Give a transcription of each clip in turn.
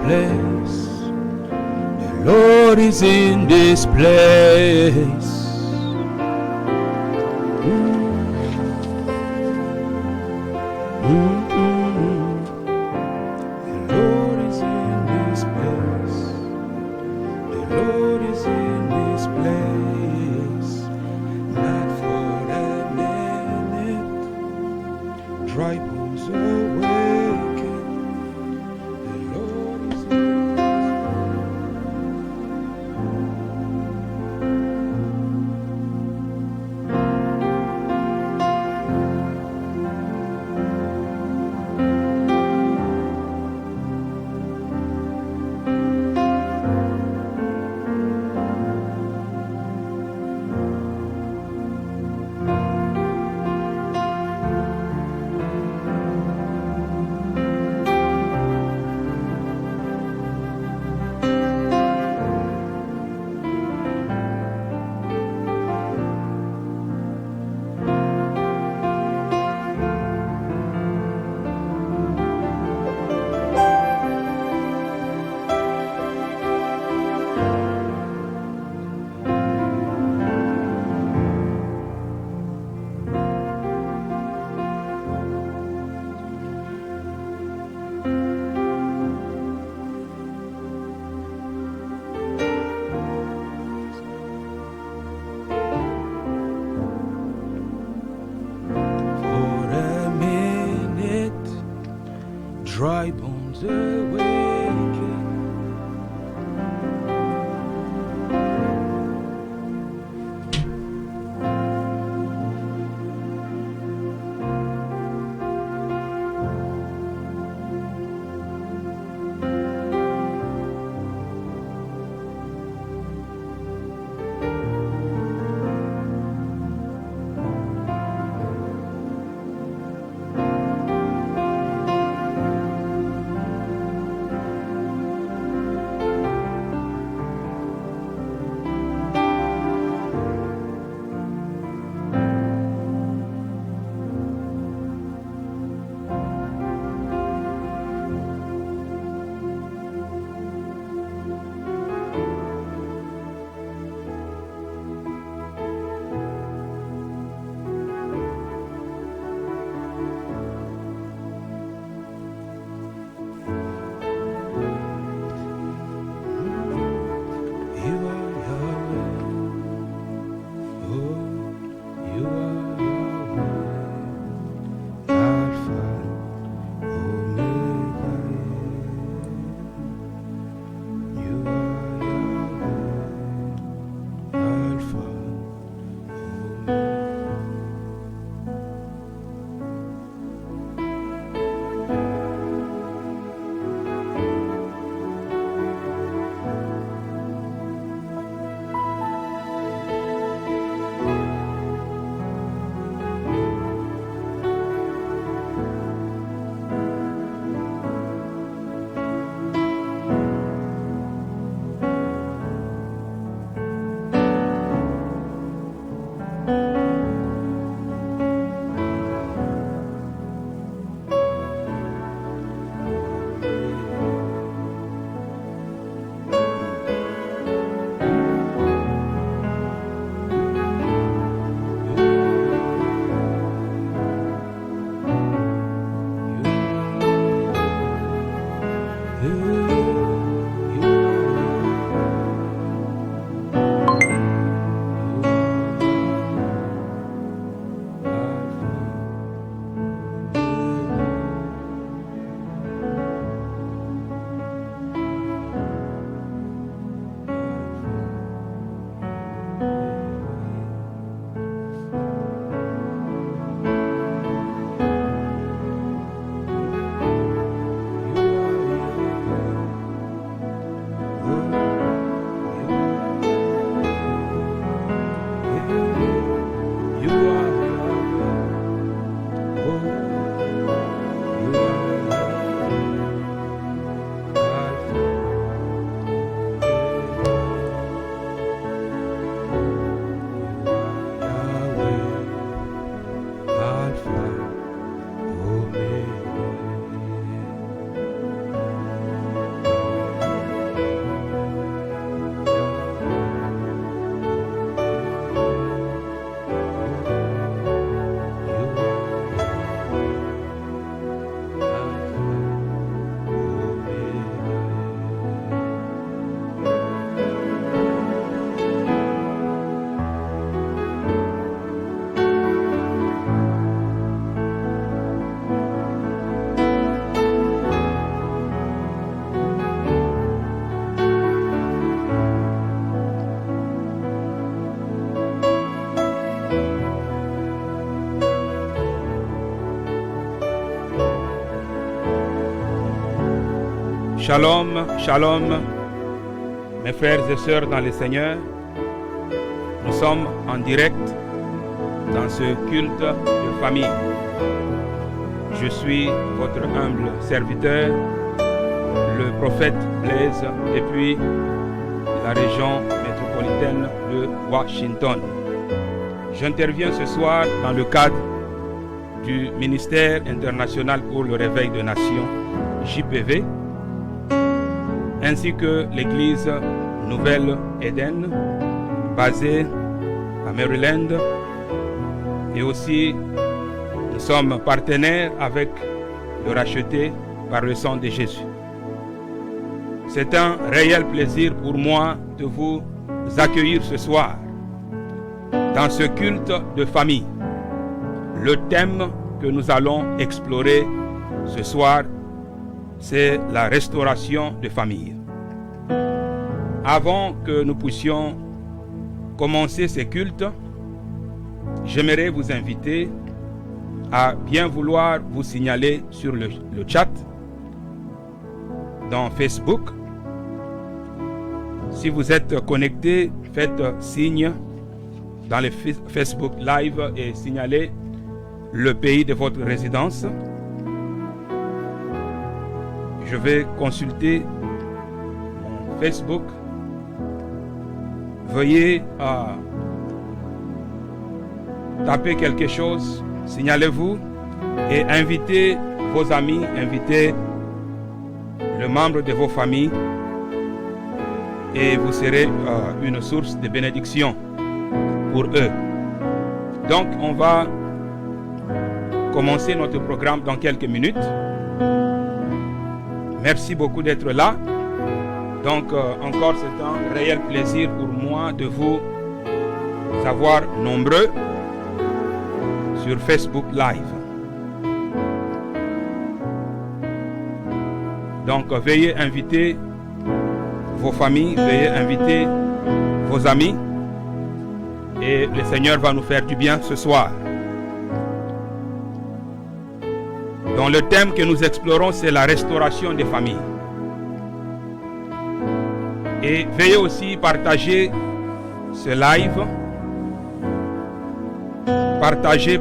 place. The Lord is in this place. The Lord is in this place. The Lord is in this place. Not for a minute. Dry bones awaken. The Lord is in Shalom, shalom, mes frères et sœurs dans le Seigneur. Nous sommes en direct dans ce culte de famille. Je suis votre humble serviteur, le prophète Blaise, depuis la région métropolitaine de Washington. J'interviens ce soir dans le cadre du ministère international pour le réveil des nations, JPV, ainsi que l'église Nouvelle-Éden, basée à Maryland, et aussi nous sommes partenaires avec le racheté par le sang de Jésus. C'est un réel plaisir pour moi de vous accueillir ce soir dans ce culte de famille. Le thème que nous allons explorer ce soir, c'est la restauration de famille. Avant que nous puissions commencer ces cultes, j'aimerais vous inviter à bien vouloir vous signaler sur le chat dans Facebook. Si vous êtes connecté, faites signe dans le Facebook Live et signalez le pays de votre résidence. Je vais consulter mon Facebook. Veuillez taper quelque chose, signalez-vous et invitez vos amis, invitez le membre de vos familles et vous serez une source de bénédiction pour eux. Donc on va commencer notre programme dans quelques minutes. Merci beaucoup d'être là. Donc encore c'est un réel plaisir pour moi de vous avoir nombreux sur Facebook Live. Donc veuillez inviter vos familles, veuillez inviter vos amis et le Seigneur va nous faire du bien ce soir. Donc le thème que nous explorons, c'est la restauration des familles. Et veuillez aussi partager ce live. Partagez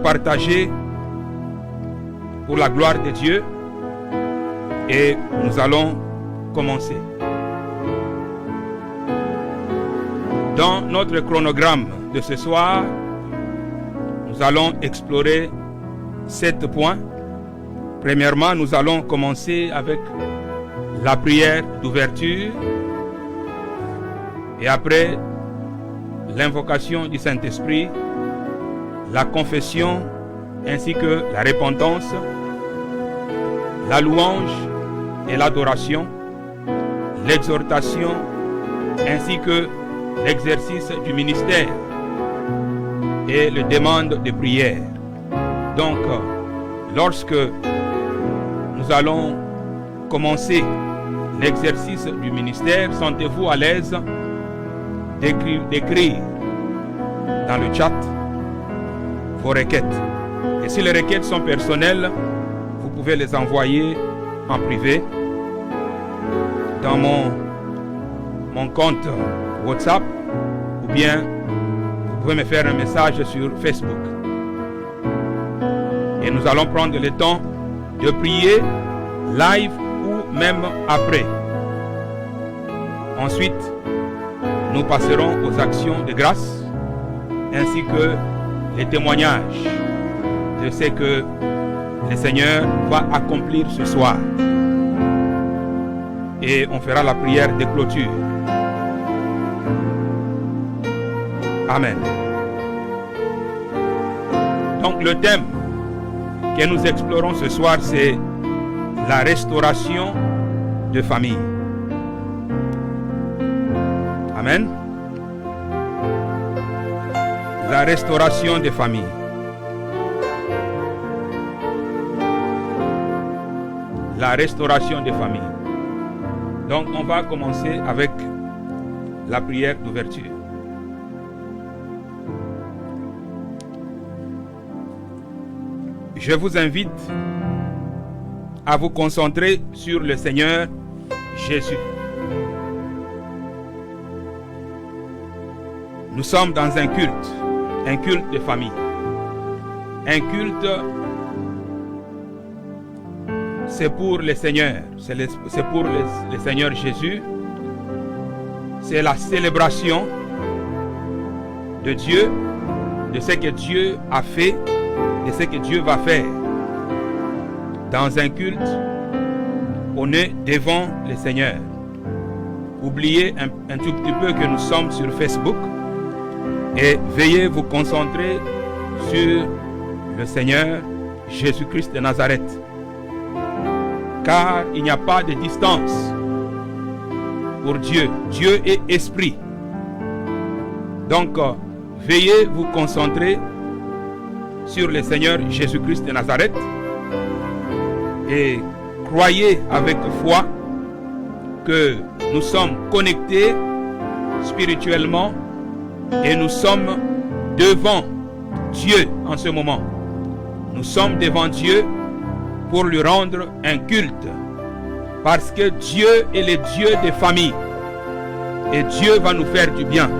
pour la gloire de Dieu. Et nous allons commencer. Dans notre chronogramme de ce soir, nous allons explorer 7 points. Premièrement, nous allons commencer avec la prière d'ouverture et après l'invocation du Saint-Esprit, la confession ainsi que la repentance, la louange et l'adoration, l'exhortation ainsi que l'exercice du ministère et les demandes de prière. Donc, lorsque nous allons commencer l'exercice du ministère, sentez-vous à l'aise d'écrire dans le chat vos requêtes. Et si les requêtes sont personnelles, vous pouvez les envoyer en privé dans mon compte WhatsApp ou bien vous pouvez me faire un message sur Facebook. Et nous allons prendre le temps de prier live ou même après. Ensuite, nous passerons aux actions de grâce ainsi que les témoignages de ce que le Seigneur va accomplir ce soir. Et on fera la prière de clôture. Amen. Donc le thème que nous explorons ce soir, c'est la restauration de famille. Amen. La restauration des familles. La restauration des familles. Donc on va commencer avec la prière d'ouverture. Je vous invite à vous concentrer sur le Seigneur Jésus. Nous sommes dans un culte de famille. Un culte, c'est pour le Seigneur, c'est pour le Seigneur Jésus. C'est la célébration de Dieu, de ce que Dieu a fait, de ce que Dieu va faire. Dans un culte, on est devant le Seigneur. Oubliez un tout petit peu que nous sommes sur Facebook et veuillez vous concentrer sur le Seigneur Jésus-Christ de Nazareth. Car il n'y a pas de distance pour Dieu. Dieu est esprit. Donc, veuillez vous concentrer sur le Seigneur Jésus-Christ de Nazareth et croyez avec foi que nous sommes connectés spirituellement et nous sommes devant Dieu en ce moment. Nous sommes devant Dieu pour lui rendre un culte parce que Dieu est le Dieu des familles et Dieu va nous faire du bien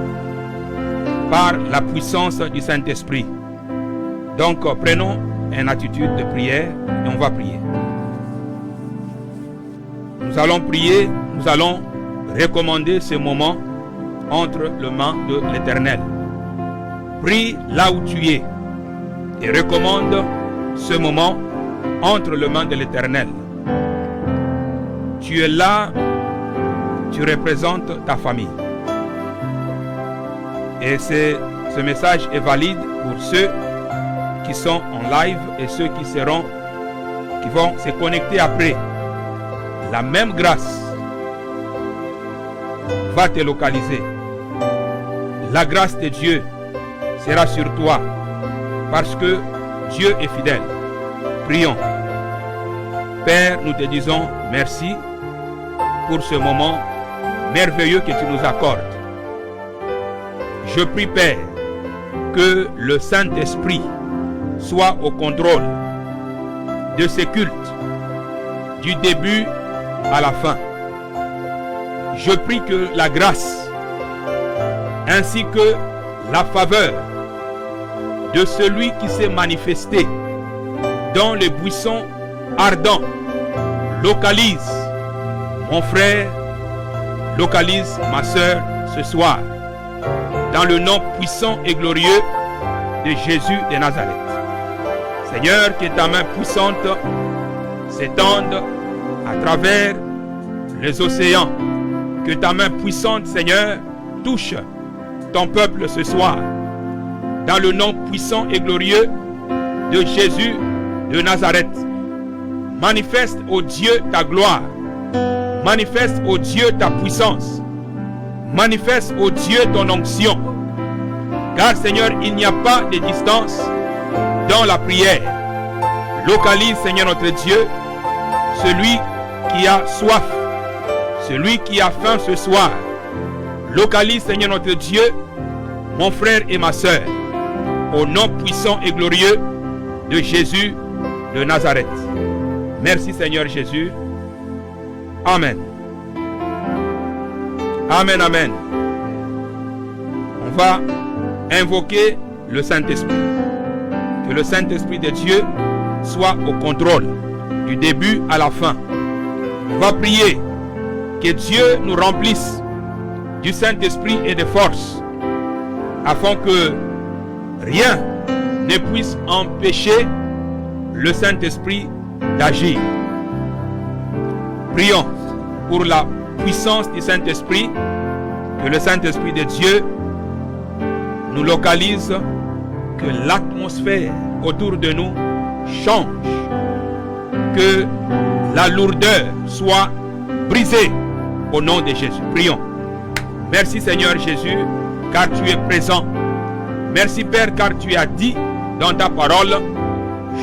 par la puissance du Saint-Esprit. Donc prenons une attitude de prière et on va prier. Nous allons prier, nous allons recommander ce moment entre les mains de l'Éternel. Prie là où tu es et recommande ce moment entre les mains de l'Éternel. Tu es là, tu représentes ta famille. Et ce message est valide pour ceux qui sont en live et ceux qui vont se connecter après. La même grâce va te localiser. La grâce de Dieu sera sur toi parce que Dieu est fidèle. Prions. Père, nous te disons merci pour ce moment merveilleux que tu nous accordes. Je prie, Père, que le Saint-Esprit soit au contrôle de ce culte, du début à la fin. Je prie que la grâce ainsi que la faveur de celui qui s'est manifesté dans les buissons ardents localise mon frère, localise ma soeur ce soir dans le nom puissant et glorieux de Jésus de Nazareth. Seigneur, que ta main puissante s'étende à travers les océans. Que ta main puissante, Seigneur, touche ton peuple ce soir. Dans le nom puissant et glorieux de Jésus de Nazareth. Manifeste, ô Dieu, ta gloire. Manifeste, ô Dieu, ta puissance. Manifeste, ô Dieu, ton onction. Car, Seigneur, il n'y a pas de distance dans la prière. Localise, Seigneur notre Dieu, celui qui a soif, celui qui a faim ce soir. Localise, Seigneur notre Dieu, mon frère et ma soeur, au nom puissant et glorieux de Jésus de Nazareth. Merci, Seigneur Jésus. Amen. Amen, amen. On va invoquer le Saint-Esprit. Que le Saint-Esprit de Dieu soit au contrôle du début à la fin. On va prier que Dieu nous remplisse du Saint-Esprit et de force afin que rien ne puisse empêcher le Saint-Esprit d'agir. Prions pour la puissance du Saint-Esprit, que le Saint-Esprit de Dieu nous localise, que l'atmosphère autour de nous change, que la lourdeur soit brisée au nom de Jésus. Prions. Merci Seigneur Jésus, car tu es présent. Merci Père, car tu as dit dans ta parole,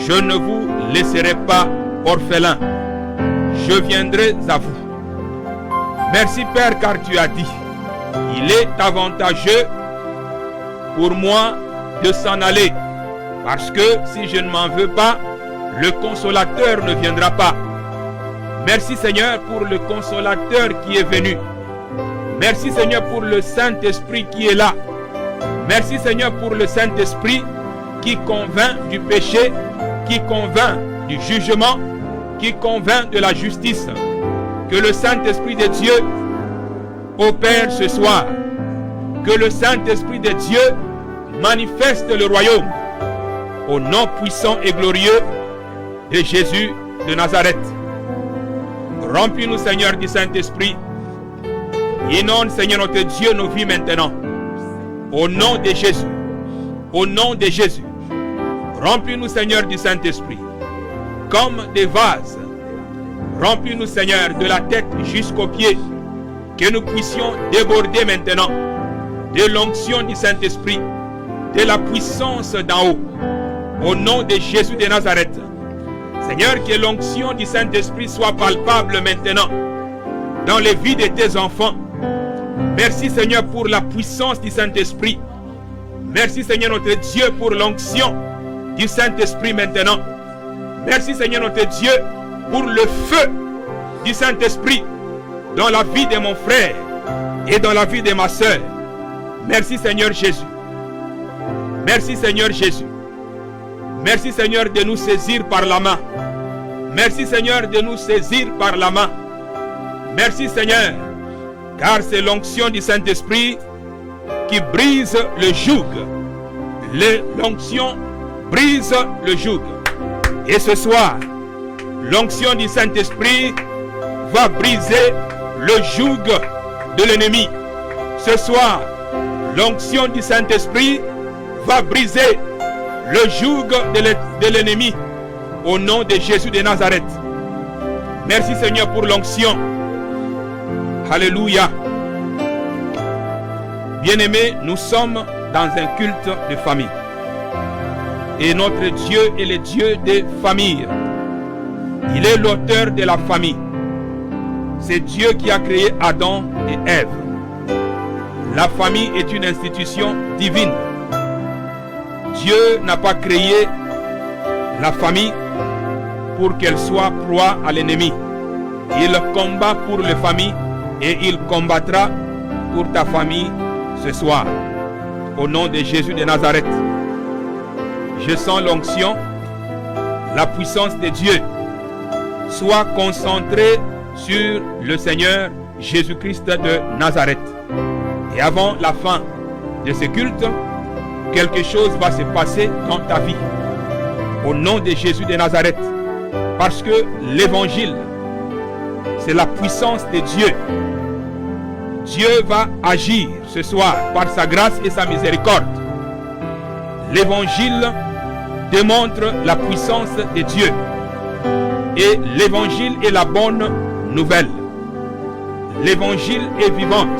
je ne vous laisserai pas orphelins, je viendrai à vous. Merci Père, car tu as dit, il est avantageux pour moi de s'en aller, parce que si je ne m'en veux pas, le consolateur ne viendra pas. Merci Seigneur pour le consolateur qui est venu. Merci Seigneur pour le Saint-Esprit qui est là. Merci Seigneur pour le Saint-Esprit qui convainc du péché, qui convainc du jugement, qui convainc de la justice. Que le Saint-Esprit de Dieu opère ce soir. Que le Saint-Esprit de Dieu manifeste le royaume. Au nom puissant et glorieux de Jésus de Nazareth. Remplis-nous Seigneur du Saint-Esprit. Inonde Seigneur notre Dieu nos vies maintenant. Au nom de Jésus. Au nom de Jésus. Remplis-nous Seigneur du Saint-Esprit. Comme des vases. Remplis-nous Seigneur de la tête jusqu'aux pieds. Que nous puissions déborder maintenant de l'onction du Saint-Esprit. De la puissance d'en haut. Au nom de Jésus de Nazareth. Seigneur, que l'onction du Saint-Esprit soit palpable maintenant dans les vies de tes enfants. Merci Seigneur pour la puissance du Saint-Esprit. Merci Seigneur notre Dieu pour l'onction du Saint-Esprit maintenant. Merci Seigneur notre Dieu pour le feu du Saint-Esprit dans la vie de mon frère et dans la vie de ma soeur. Merci Seigneur Jésus. Merci Seigneur Jésus. Merci Seigneur de nous saisir par la main. Merci Seigneur de nous saisir par la main. Merci Seigneur, car c'est l'onction du Saint-Esprit qui brise le joug. L'onction brise le joug. Et ce soir, l'onction du Saint-Esprit va briser le joug de l'ennemi. Ce soir, l'onction du Saint-Esprit va briser le joug de l'ennemi au nom de Jésus de Nazareth. Merci Seigneur pour l'onction. Alléluia. Bien-aimés, nous sommes dans un culte de famille. Et notre Dieu est le Dieu des familles. Il est l'auteur de la famille. C'est Dieu qui a créé Adam et Ève. La famille est une institution divine. Dieu n'a pas créé la famille pour qu'elle soit proie à l'ennemi. Il combat pour les familles et il combattra pour ta famille ce soir. Au nom de Jésus de Nazareth. Je sens l'onction, la puissance de Dieu. Sois concentré sur le Seigneur Jésus-Christ de Nazareth. Et avant la fin de ce culte, quelque chose va se passer dans ta vie. Au nom de Jésus de Nazareth. Parce que l'évangile, c'est la puissance de Dieu. Dieu va agir ce soir par sa grâce et sa miséricorde. L'évangile démontre la puissance de Dieu. Et l'évangile est la bonne nouvelle. L'évangile est vivante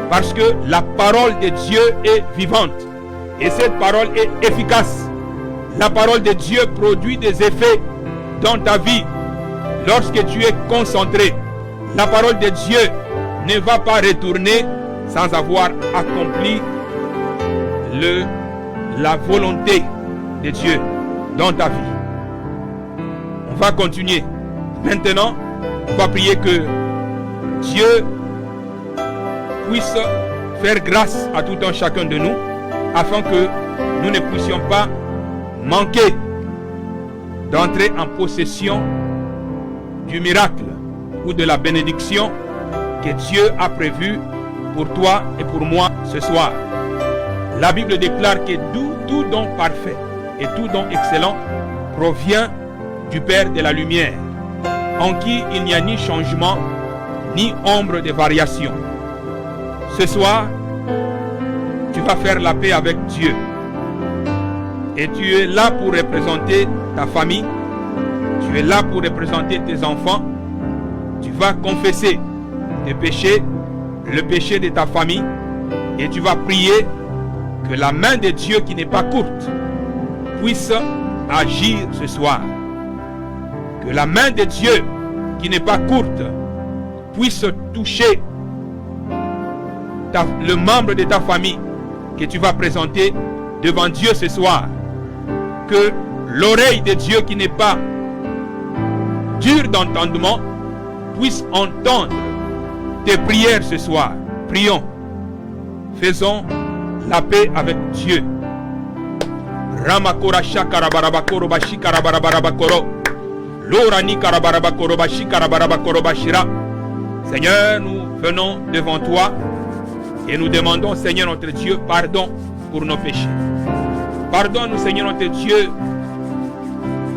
parce que la parole de Dieu est vivante. Et cette parole est efficace. La parole de Dieu produit des effets dans ta vie lorsque tu es concentré. La parole de Dieu ne va pas retourner sans avoir accompli la volonté de Dieu dans ta vie. On va continuer. Maintenant, on va prier que Dieu puisse faire grâce à tout un chacun de nous afin que nous ne puissions pas manquer d'entrer en possession du miracle ou de la bénédiction que Dieu a prévu pour toi et pour moi ce soir. La Bible déclare que tout don parfait et tout don excellent provient du Père de la lumière, en qui il n'y a ni changement ni ombre de variation. Ce soir, tu vas faire la paix avec Dieu. Et tu es là pour représenter ta famille. Tu es là pour représenter tes enfants. Tu vas confesser tes péchés, le péché de ta famille. Et tu vas prier que la main de Dieu qui n'est pas courte puisse agir ce soir. Que la main de Dieu qui n'est pas courte puisse toucher le membre de ta famille que tu vas présenter devant Dieu ce soir. Que l'oreille de Dieu qui n'est pas dure d'entendement puisse entendre tes prières ce soir. Prions. Faisons la paix avec Dieu. Ramakora shakarabarabakoro bashikarabarabakoro. Lorani karabarabakoro bashikarabarabakoro bashira. Seigneur, nous venons devant toi et nous demandons, Seigneur notre Dieu, pardon pour nos péchés. Pardonne-nous, Seigneur notre Dieu,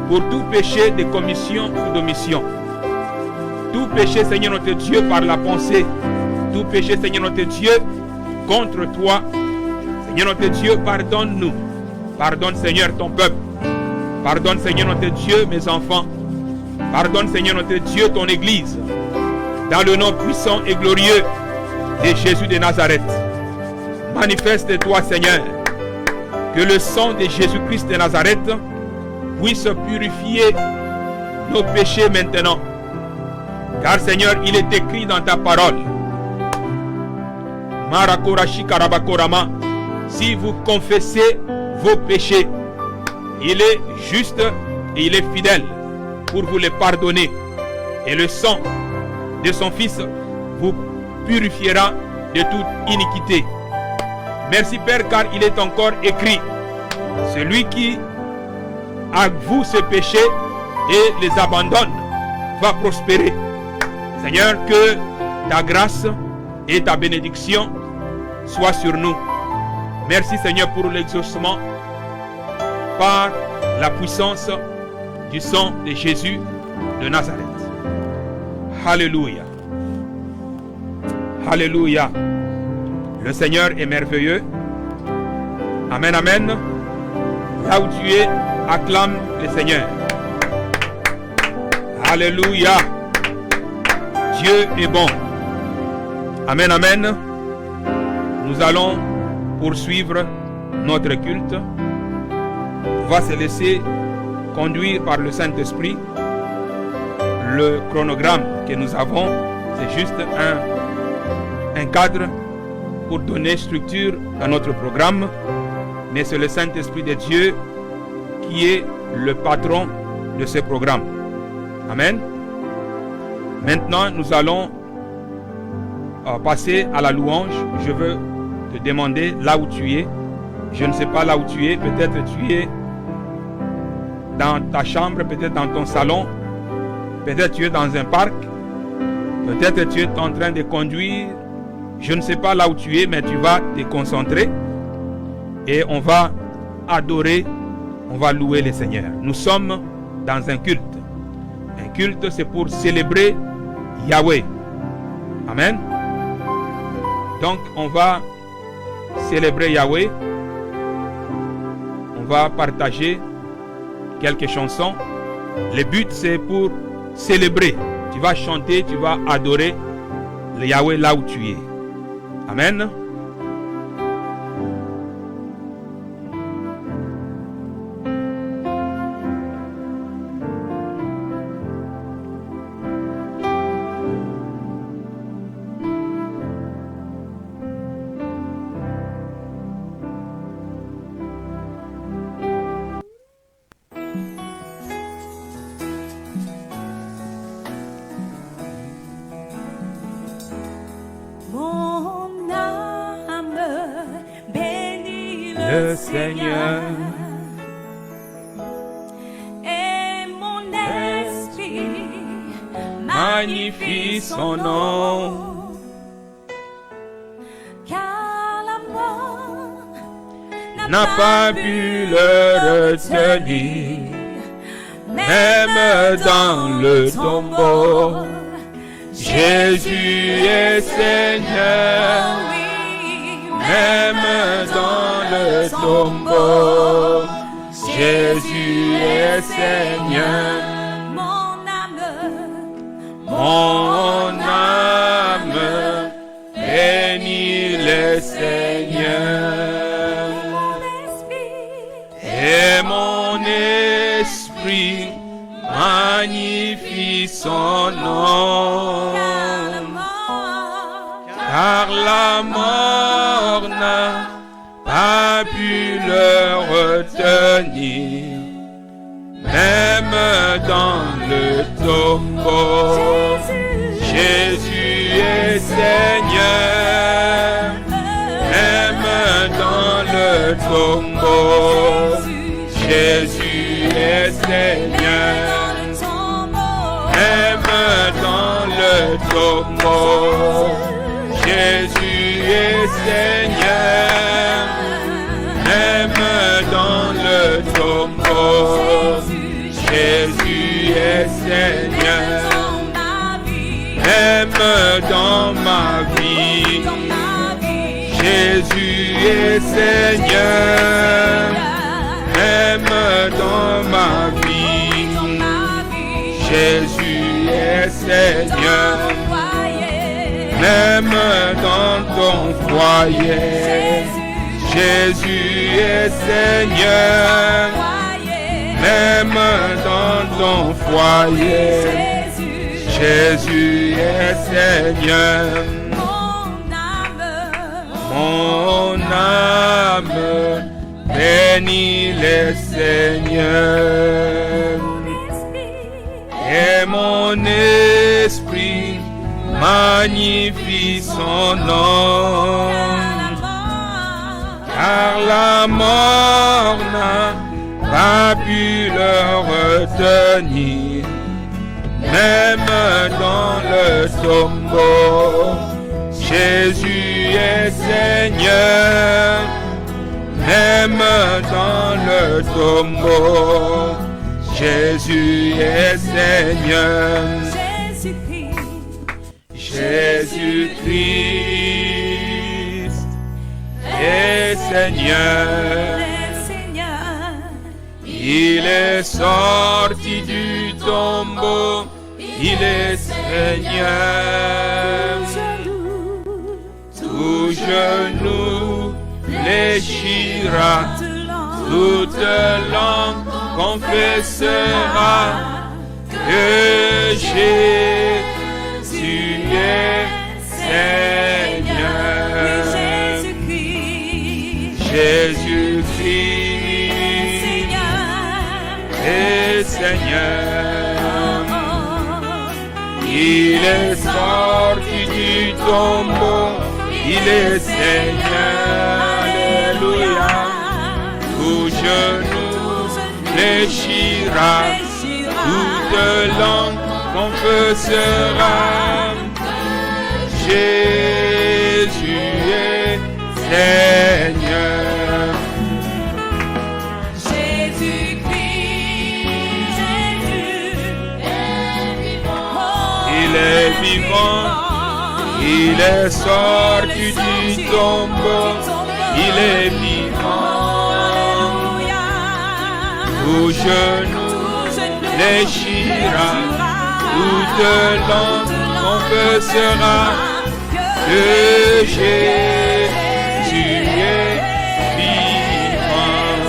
pour tout péché de commission ou d'omission. Tout péché, Seigneur notre Dieu, par la pensée. Tout péché, Seigneur notre Dieu, contre toi. Seigneur notre Dieu, pardonne-nous. Pardonne, Seigneur, ton peuple. Pardonne, Seigneur notre Dieu, mes enfants. Pardonne, Seigneur notre Dieu, ton Église. Dans le nom puissant et glorieux de Jésus de Nazareth. Manifeste-toi, Seigneur. Que le sang de Jésus-Christ de Nazareth puisse purifier nos péchés maintenant. Car, Seigneur, il est écrit dans ta parole. Marakorashi Karabakorama. Si vous confessez vos péchés, il est juste et il est fidèle pour vous les pardonner. Et le sang de son Fils vous purifiera de toute iniquité. Merci Père, car il est encore écrit: celui qui avoue ses péchés et les abandonne va prospérer. Seigneur, que ta grâce et ta bénédiction soient sur nous. Merci Seigneur pour l'exaucement par la puissance du sang de Jésus de Nazareth. Alléluia. Alléluia. Le Seigneur est merveilleux. Amen, amen. Là où tu es, acclame le Seigneur. Alléluia. Dieu est bon. Amen, amen. Nous allons poursuivre notre culte. On va se laisser conduire par le Saint-Esprit. Le chronogramme que nous avons, c'est juste un cadre pour donner structure à notre programme. Mais c'est le Saint-Esprit de Dieu qui est le patron de ce programme. Amen. Maintenant, nous allons passer à la louange. Je veux te demander là où tu es. Je ne sais pas là où tu es. Peut-être tu es dans ta chambre, peut-être dans ton salon. Peut-être tu es dans un parc. Peut-être tu es en train de conduire. Je ne sais pas là où tu es, mais tu vas te concentrer. Et on va adorer, on va louer le Seigneur. Nous sommes dans un culte. Un culte, c'est pour célébrer Yahweh. Amen. Donc, on va célébrer Yahweh. On va partager quelques chansons. Le but, c'est pour célébrer. Tu vas chanter, tu vas adorer le Yahweh là où tu es. Amen. Le Seigneur et mon esprit magnifie son nom. car la mort N'a pas pu le retenir, même dans le tombeau. Jésus est Seigneur, même dans le tombeau. Jésus est Seigneur. Mon âme bénit le Seigneur. Et mon esprit magnifie son nom. Car la mort n'a pas pu le retenir, même dans le tombeau. Jésus est Seigneur, même dans le tombeau. Jésus est Seigneur, même dans le tombeau. Jésus est Seigneur, même dans le tombeau. Jésus est Seigneur, même dans ma vie. Jésus est Seigneur, même dans ma vie. Jésus est Seigneur, même dans ton foyer. Jésus est Seigneur, même dans ton foyer. Jésus est Seigneur. Mon âme bénit le Seigneur. Et mon esprit magnifie son nom. Car la mort n'a pas pu le retenir, même dans le tombeau. Jésus est Seigneur, même dans le tombeau. Jésus est Seigneur. Jésus-Christ est Seigneur. Il est sorti du tombeau, il est Seigneur. Tout genou fléchira, toute langue confessera que Jésus est Seigneur. Jésus-Christ est Seigneur. Il est sorti du tombeau, il est Seigneur. Alléluia. Tout genou fléchira, toute langue confessera. Jésus est Seigneur. Jésus-Christ, Il est vivant, il est sorti du tombeau, il est vivant. Tout genou fléchira, toute langue confessera que Jésus est vivant.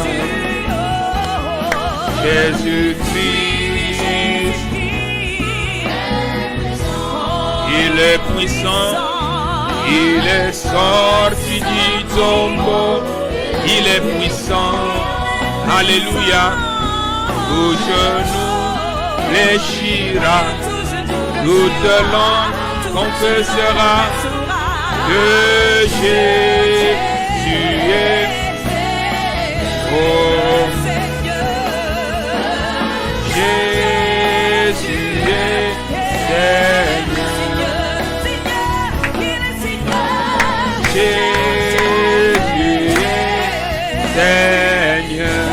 Jésus-Christ, il est puissant, il est sorti du tombeau, il est puissant. Alléluia. Tout genou fléchira, toute langue confessera que Jésus est Jésus est Seigneur. Jésus est Seigneur.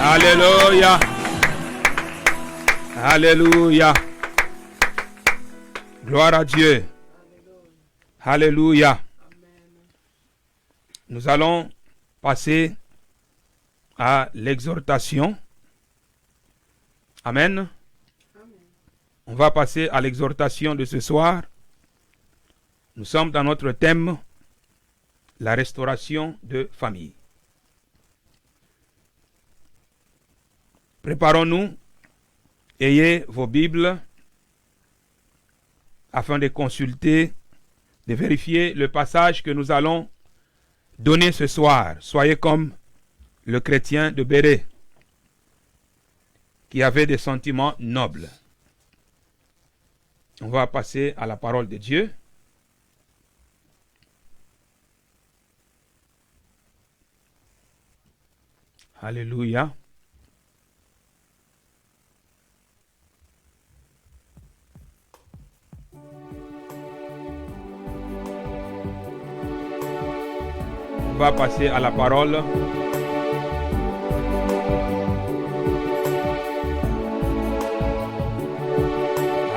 Alléluia. Alléluia. Gloire à Dieu. Alléluia. Nous allons passer à l'exhortation. Amen. On va passer à l'exhortation de ce soir. Nous sommes dans notre thème, la restauration de famille. Préparons-nous, ayez vos Bibles afin de consulter, de vérifier le passage que nous allons donner ce soir. Soyez comme le chrétien de Béret. qui avaient des sentiments nobles. On va passer à la parole de Dieu. Alléluia. On va passer à la parole.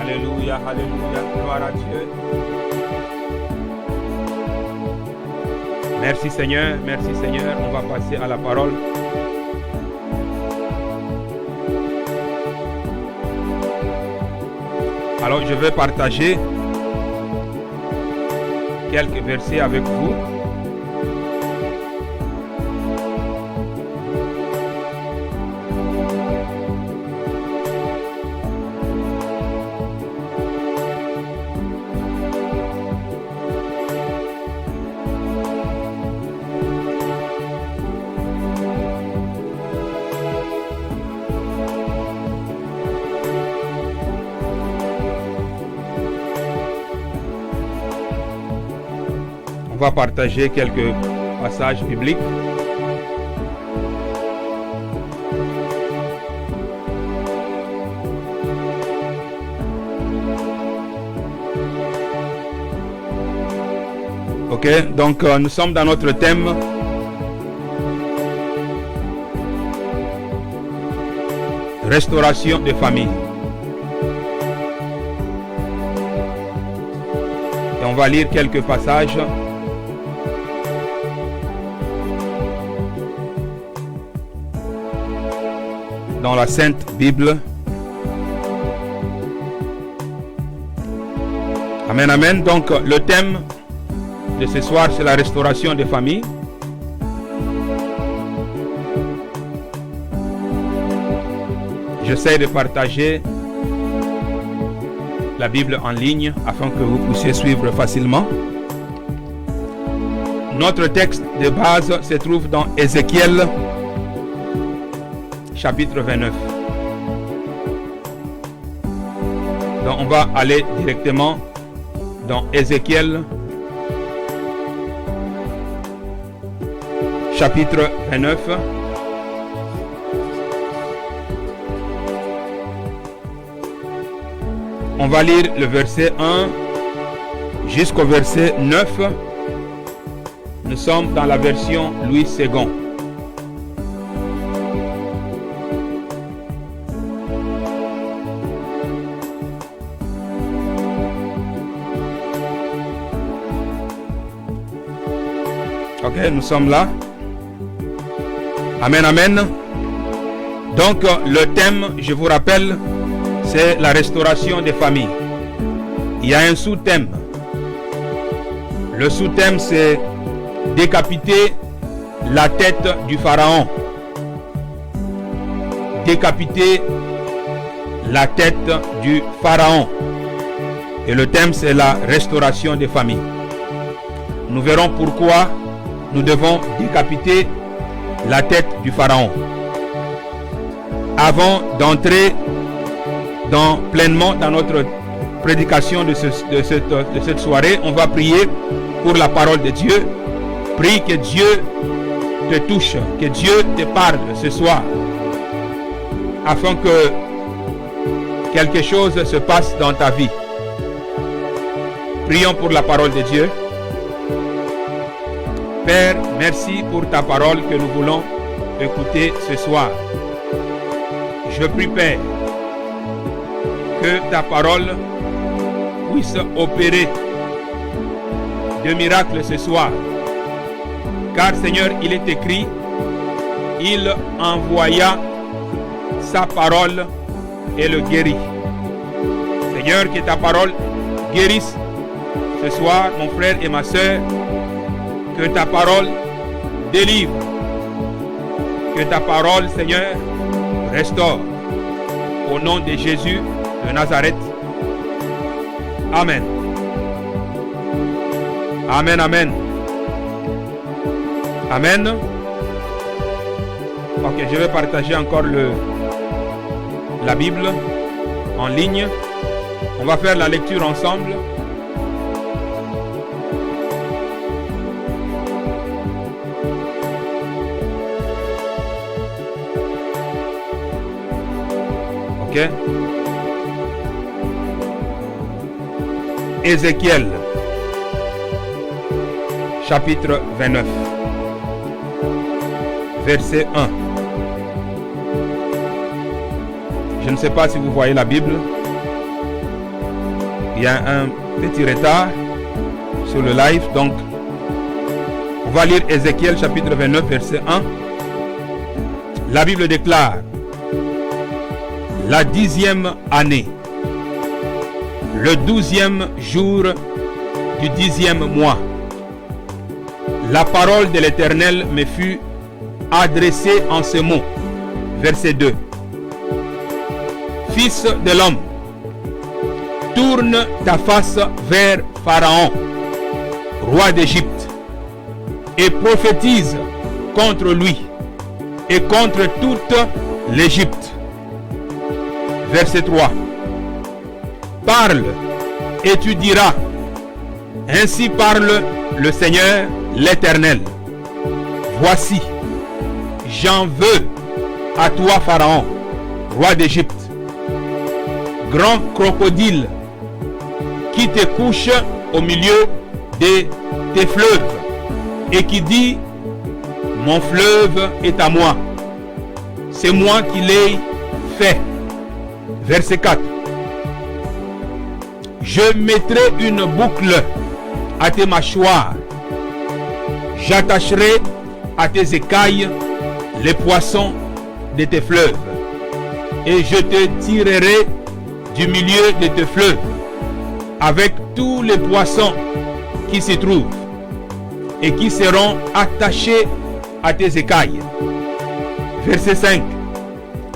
Alléluia, alléluia, gloire à Dieu. Merci Seigneur, merci Seigneur. On va passer à la parole. Alors je vais partager quelques versets avec vous. On va partager quelques passages bibliques. Ok, donc nous sommes dans notre thème. Restauration des familles. Et on va lire quelques passages. Dans la Sainte Bible. Amen, amen. Donc, le thème de ce soir, c'est la restauration des familles. J'essaie de partager la Bible en ligne afin que vous puissiez suivre facilement. Notre texte de base se trouve dans Ézéchiel chapitre 29. Donc on va aller directement dans Ézéchiel chapitre 29. On va lire le verset 1 jusqu'au verset 9. Nous sommes dans la version Louis II. Ok, nous sommes là. Amen, amen. Donc, le thème, je vous rappelle, c'est la restauration des familles. Il y a un sous-thème. Le sous-thème, c'est décapiter la tête du pharaon. Décapiter la tête du pharaon. Et le thème, c'est la restauration des familles. Nous verrons pourquoi nous devons décapiter la tête du pharaon. Avant d'entrer pleinement dans notre prédication de cette soirée, on va prier pour la parole de Dieu. Prie que Dieu te touche, que Dieu te parle ce soir, afin que quelque chose se passe dans ta vie. Prions pour la parole de Dieu. Père, merci pour ta parole que nous voulons écouter ce soir. Je prie, Père, que ta parole puisse opérer de miracles ce soir. Car, Seigneur, il est écrit, il envoya sa parole et le guérit. Seigneur, que ta parole guérisse ce soir, mon frère et ma soeur. Que ta parole délivre. Que ta parole, Seigneur, restaure. Au nom de Jésus de Nazareth. Amen. Amen, amen. Amen. Ok, je vais partager encore la Bible en ligne. On va faire la lecture ensemble. Ok. Ézéchiel, chapitre 29, verset 1. Je ne sais pas si vous voyez la Bible. Il y a un petit retard sur le live, donc on va lire Ézéchiel chapitre 29, verset 1. La Bible déclare: la 10e année, le 12e jour du 10e mois, la parole de l'Éternel me fut adressée en ces mots. Verset 2. Fils de l'homme, tourne ta face vers Pharaon, roi d'Égypte, et prophétise contre lui et contre toute l'Égypte. Verset 3. Parle et tu diras: ainsi parle le Seigneur l'Éternel. Voici, j'en veux à toi, Pharaon, roi d'Égypte, grand crocodile qui te couche au milieu de tes fleuves et qui dit: mon fleuve est à moi, c'est moi qui l'ai fait. Verset 4. Je mettrai une boucle à tes mâchoires, j'attacherai à tes écailles les poissons de tes fleuves, et je te tirerai du milieu de tes fleuves avec tous les poissons qui s'y trouvent et qui seront attachés à tes écailles. Verset 5.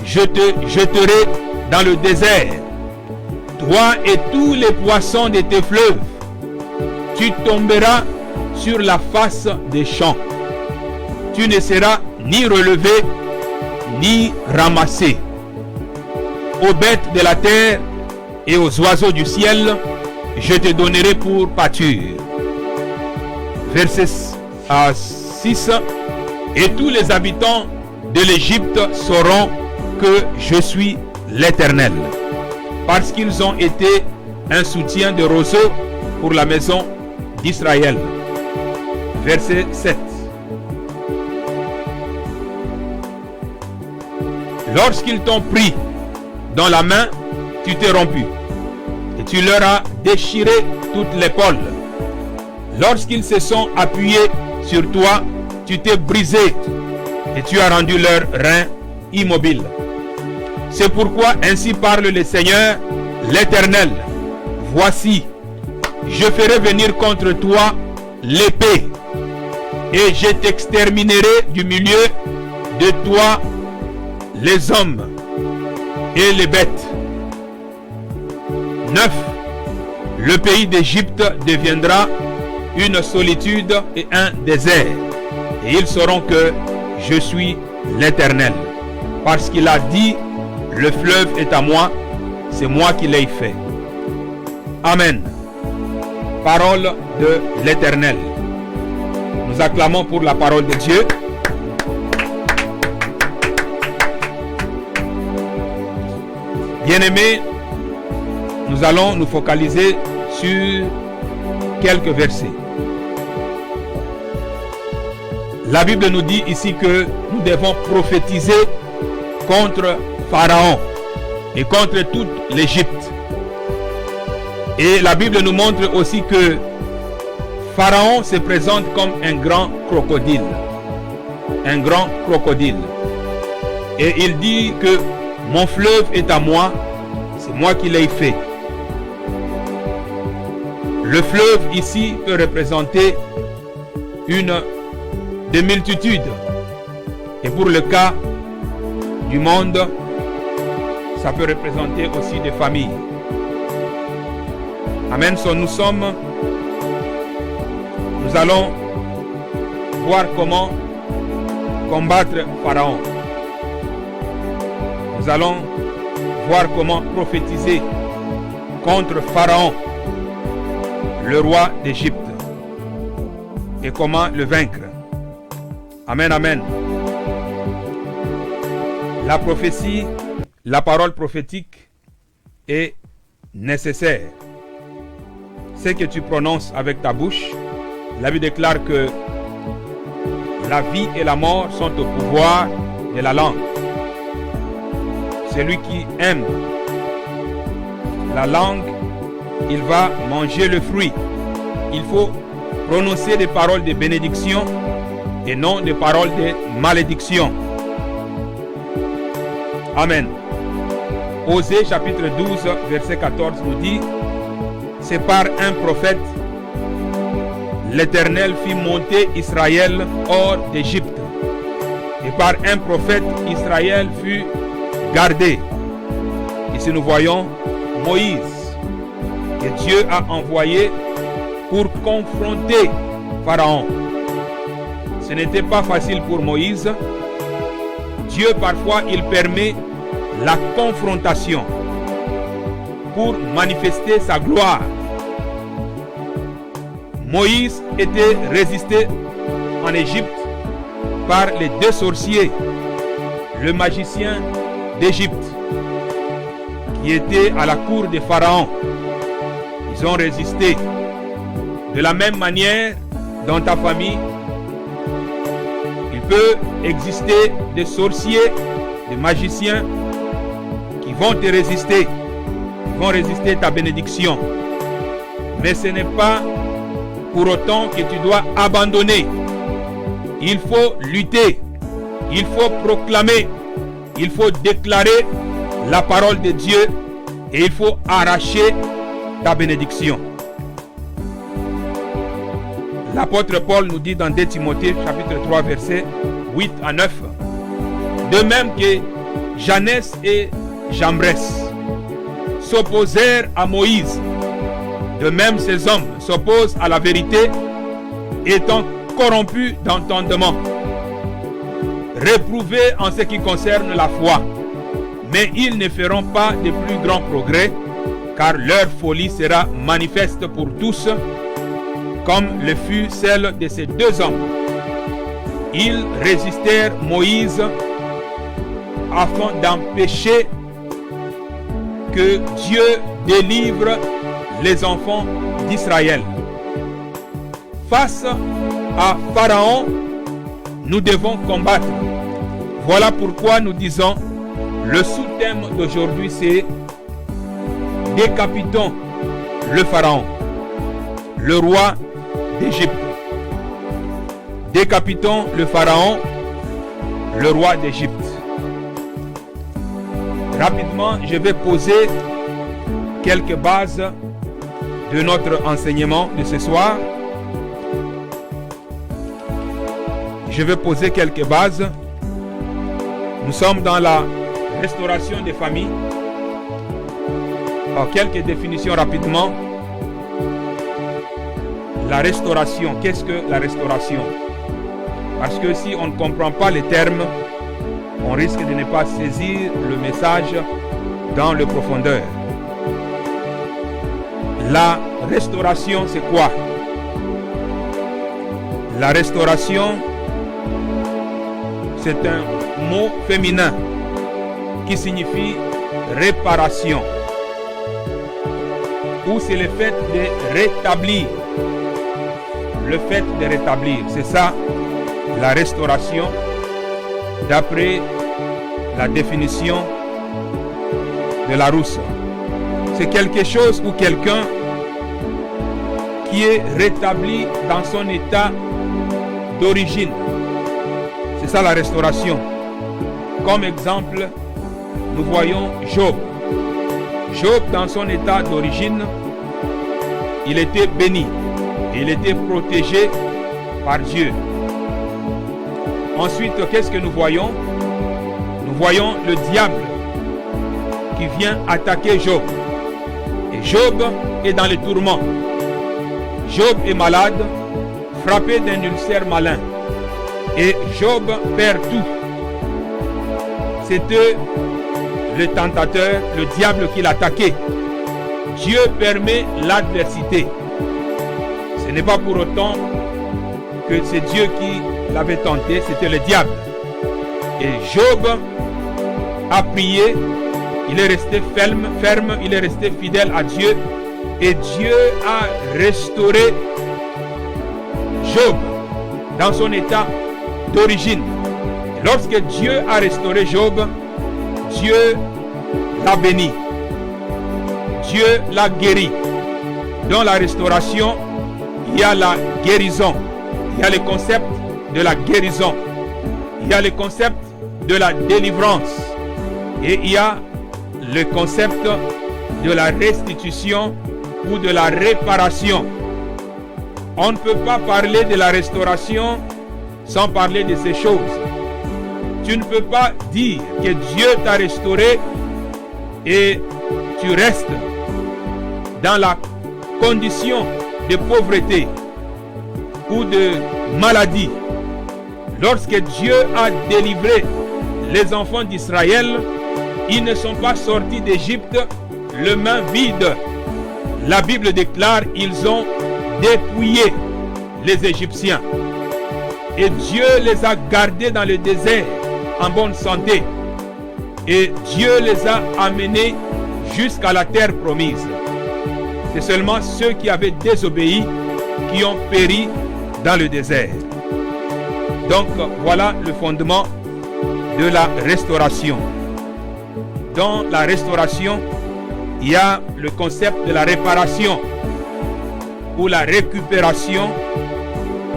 Je te jeterai dans le désert, toi et tous les poissons de tes fleuves. Tu tomberas sur la face des champs. Tu ne seras ni relevé ni ramassé. Aux bêtes de la terre et aux oiseaux du ciel, je te donnerai pour pâture. Verset 6. Et tous les habitants de l'Égypte sauront que je suis l'Éternel, parce qu'ils ont été un soutien de roseau pour la maison d'Israël. Verset 7. Lorsqu'ils t'ont pris dans la main, tu t'es rompu, et tu leur as déchiré toute l'épaule. Lorsqu'ils se sont appuyés sur toi, tu t'es brisé, et tu as rendu leurs reins immobiles. C'est pourquoi ainsi parle le Seigneur l'Éternel. Voici, je ferai venir contre toi l'épée, et je t'exterminerai du milieu de toi les hommes et les bêtes. 9. Le pays d'Égypte deviendra une solitude et un désert, et ils sauront que je suis l'Éternel, parce qu'il a dit: le fleuve est à moi, c'est moi qui l'ai fait. Amen. Parole de l'Éternel. Nous acclamons pour la parole de Dieu. Bien-aimés, nous allons nous focaliser sur quelques versets. La Bible nous dit ici que nous devons prophétiser contre Pharaon et contre toute l'Égypte. Et la Bible nous montre aussi que Pharaon se présente comme un grand crocodile. Un grand crocodile. Et il dit que mon fleuve est à moi, c'est moi qui l'ai fait. Le fleuve ici peut représenter une des multitudes. Et pour le cas du monde, ça peut représenter aussi des familles. Amen. Nous allons voir comment combattre Pharaon. Nous allons voir comment prophétiser contre Pharaon, le roi d'Égypte, et comment le vaincre. Amen, amen. La prophétie, la parole prophétique est nécessaire. Ce que tu prononces avec ta bouche, la Bible déclare que la vie et la mort sont au pouvoir de la langue. Celui qui aime la langue, il va manger le fruit. Il faut prononcer des paroles de bénédiction et non des paroles de malédiction. Amen. Osée chapitre 12, verset 14 nous dit: c'est par un prophète l'Éternel fit monter Israël hors d'Égypte, et par un prophète Israël fut gardé. Ici nous voyons Moïse, que Dieu a envoyé pour confronter Pharaon. Ce n'était pas facile pour Moïse. Dieu parfois il permet la confrontation pour manifester sa gloire. Moïse était résisté en Égypte par les deux sorciers, le magicien d'Égypte, qui était à la cour de Pharaon. Ils ont résisté. De la même manière, dans ta famille, il peut exister des sorciers, des magiciens qui vont te résister, qui vont résister ta bénédiction. Mais ce n'est pas pour autant que tu dois abandonner. Il faut lutter, il faut proclamer, il faut déclarer la parole de Dieu et il faut arracher ta bénédiction. L'apôtre Paul nous dit dans 2 Timothée chapitre 3 versets 8 à 9: de même que Janès et Jambres s'opposèrent à Moïse, de même ces hommes s'opposent à la vérité, étant corrompus d'entendement, réprouvés en ce qui concerne la foi. Mais ils ne feront pas de plus grands progrès, car leur folie sera manifeste pour tous, comme le fut celle de ces deux hommes. Ils résistèrent Moïse afin d'empêcher que Dieu délivre les enfants d'Israël. Face à Pharaon, nous devons combattre. Voilà pourquoi nous disons, le sous-thème d'aujourd'hui c'est « Décapitons le Pharaon, le roi d'Égypte ». Décapitons le Pharaon, le roi d'Égypte. Rapidement, je vais poser quelques bases de notre enseignement de ce soir. Je vais poser quelques bases. Nous sommes dans la restauration des familles. Alors, quelques définitions rapidement. La restauration, qu'est-ce que la restauration? Parce que si on ne comprend pas les termes, on risque de ne pas saisir le message dans le profondeur. La restauration, c'est quoi? La restauration, c'est un mot féminin qui signifie réparation, ou c'est le fait de rétablir. Le fait de rétablir, c'est ça la restauration d'après la définition de Larousse. C'est quelque chose ou quelqu'un qui est rétabli dans son état d'origine. C'est ça la restauration. Comme exemple, nous voyons Job. Job, dans son état d'origine, il était béni. Il était protégé par Dieu. Ensuite, qu'est-ce que nous voyons? Nous voyons le diable qui vient attaquer Job. Et Job est dans les tourments. Job est malade, frappé d'un ulcère malin. Et Job perd tout. C'était le tentateur, le diable qui l'attaquait. Dieu permet l'adversité. Ce n'est pas pour autant que c'est Dieu qui l'avait tenté, c'était le diable. Et Job a prié, il est resté ferme, il est resté fidèle à Dieu. Et Dieu a restauré Job dans son état d'origine. Et lorsque Dieu a restauré Job, Dieu l'a béni. Dieu l'a guéri. Dans la restauration, il y a la guérison. Il y a le concept de la guérison. Il y a le concept de la délivrance. Et il y a le concept de la restitution ou de la réparation. On ne peut pas parler de la restauration sans parler de ces choses. Tu ne peux pas dire que Dieu t'a restauré et tu restes dans la condition de pauvreté ou de maladie. Lorsque Dieu a délivré les enfants d'Israël, ils ne sont pas sortis d'Égypte les mains vides. La Bible déclare qu'ils ont dépouillé les Égyptiens. Et Dieu les a gardés dans le désert en bonne santé. Et Dieu les a amenés jusqu'à la terre promise. C'est seulement ceux qui avaient désobéi qui ont péri dans le désert. Donc voilà le fondement de la restauration. Dans la restauration, il y a le concept de la réparation ou la récupération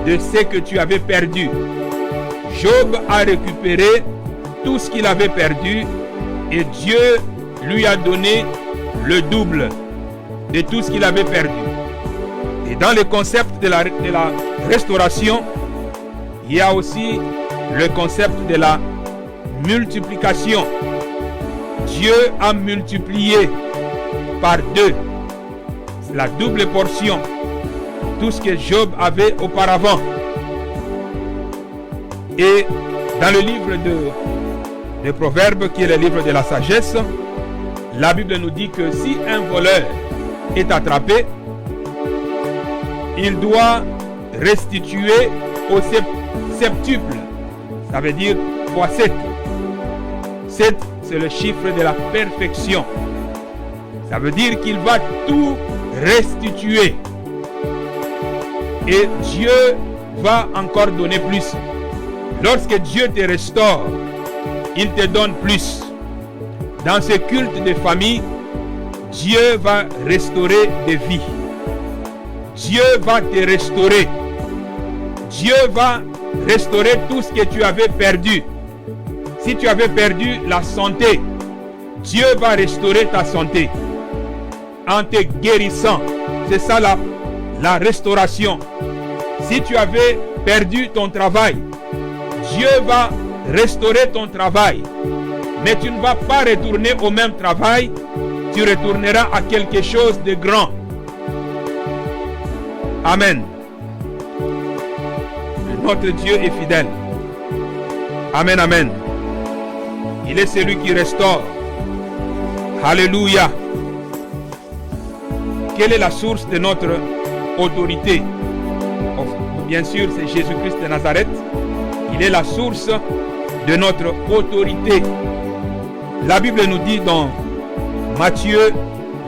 de ce que tu avais perdu. Job a récupéré tout ce qu'il avait perdu et Dieu lui a donné le double de tout ce qu'il avait perdu. Et dans le concept de la restauration, il y a aussi le concept de la multiplication. Dieu a multiplié par 2 la double portion, tout ce que Job avait auparavant. Et dans le livre de Proverbes, qui est le livre de la sagesse, la Bible nous dit que si un voleur est attrapé, il doit restituer au septuple. Ça veut dire fois 7. 7, c'est le chiffre de la perfection. Ça veut dire qu'il va tout restituer. Et Dieu va encore donner plus. Lorsque Dieu te restaure, il te donne plus. Dans ce culte de famille, Dieu va restaurer des vies. Dieu va te restaurer. Dieu va restaurer tout ce que tu avais perdu. Si tu avais perdu la santé, Dieu va restaurer ta santé en te guérissant. C'est ça la restauration. Si tu avais perdu ton travail, Dieu va restaurer ton travail. Mais tu ne vas pas retourner au même travail, tu retourneras à quelque chose de grand. Amen. Notre Dieu est fidèle. Amen, amen. Il est celui qui restaure. Alléluia. Quelle est la source de notre autorité? Bien sûr, c'est Jésus-Christ de Nazareth. Il est la source de notre autorité. La Bible nous dit dans Matthieu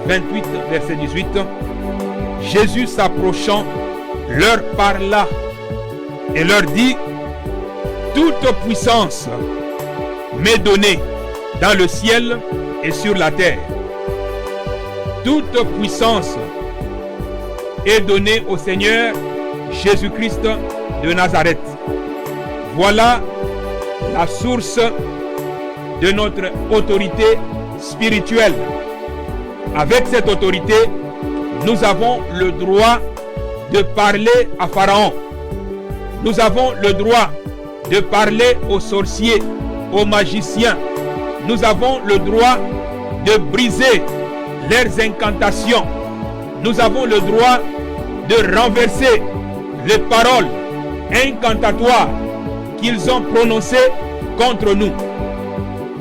28, verset 18, Jésus s'approchant leur parla et leur dit: toute puissance m'est donnée dans le ciel et sur la terre. Toute puissance est donnée au Seigneur Jésus-Christ de Nazareth. Voilà la source de notre autorité spirituelle. Avec cette autorité, nous avons le droit de parler à Pharaon. Nous avons le droit de parler aux sorciers, aux magiciens. Nous avons le droit de briser leurs incantations. Nous avons le droit de renverser les paroles incantatoires qu'ils ont prononcées contre nous.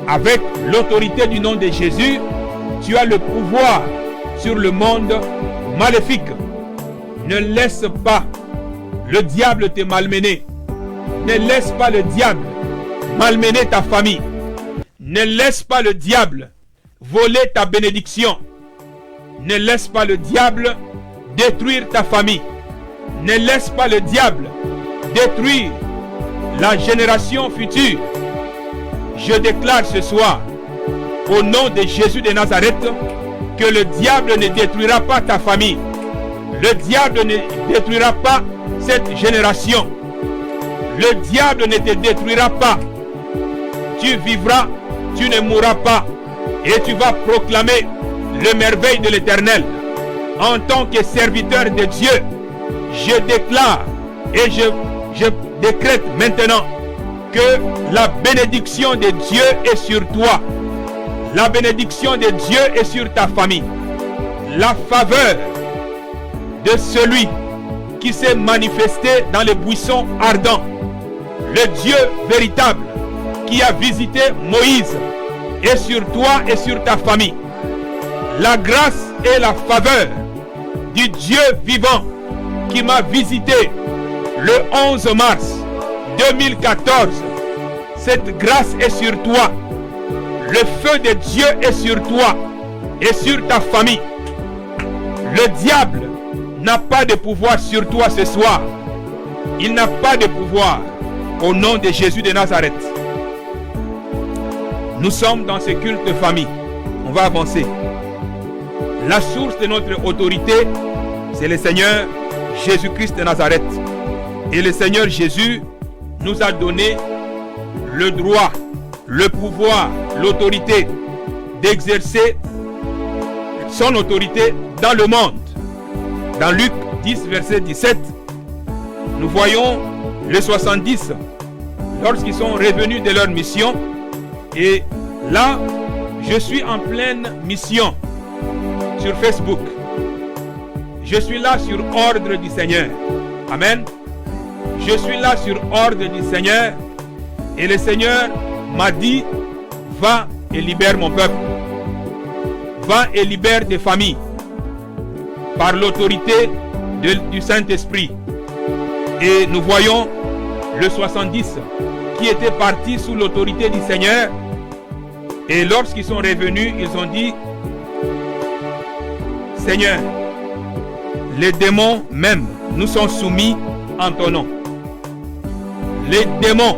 Avec l'autorité du nom de Jésus, tu as le pouvoir sur le monde maléfique. Ne laisse pas le diable te malmener. Ne laisse pas le diable malmener ta famille. Ne laisse pas le diable voler ta bénédiction. Ne laisse pas le diable détruire ta famille. Ne laisse pas le diable détruire la génération future. Je déclare ce soir, au nom de Jésus de Nazareth, que le diable ne détruira pas ta famille. Le diable ne détruira pas cette génération. Le diable ne te détruira pas. Tu vivras, tu ne mourras pas. Et tu vas proclamer le merveille de l'Éternel. En tant que serviteur de Dieu, je déclare et je décrète maintenant que la bénédiction de Dieu est sur toi. La bénédiction de Dieu est sur ta famille. La faveur de celui qui s'est manifesté dans les buissons ardents. Le Dieu véritable qui a visité Moïse est sur toi et sur ta famille. La grâce et la faveur du Dieu vivant qui m'a visité le 11 mars 2014. Cette grâce est sur toi. Le feu de Dieu est sur toi et sur ta famille. Le diable n'a pas de pouvoir sur toi ce soir. Il n'a pas de pouvoir. Au nom de Jésus de Nazareth. Nous sommes dans ce culte de famille. On va avancer. La source de notre autorité, c'est le Seigneur Jésus-Christ de Nazareth. Et le Seigneur Jésus nous a donné le droit, le pouvoir, l'autorité d'exercer son autorité dans le monde. Dans Luc 10, verset 17, nous voyons les 70 lorsqu'ils sont revenus de leur mission. Et là, je suis en pleine mission sur Facebook. Je suis là sur ordre du Seigneur. Amen. Je suis là sur ordre du Seigneur. Et le Seigneur m'a dit, va et libère mon peuple. Va et libère tes familles. Par l'autorité du Saint-Esprit. Et nous voyons le 70 qui était parti sous l'autorité du Seigneur. Et lorsqu'ils sont revenus, ils ont dit, Seigneur, les démons même nous sont soumis en ton nom. Les démons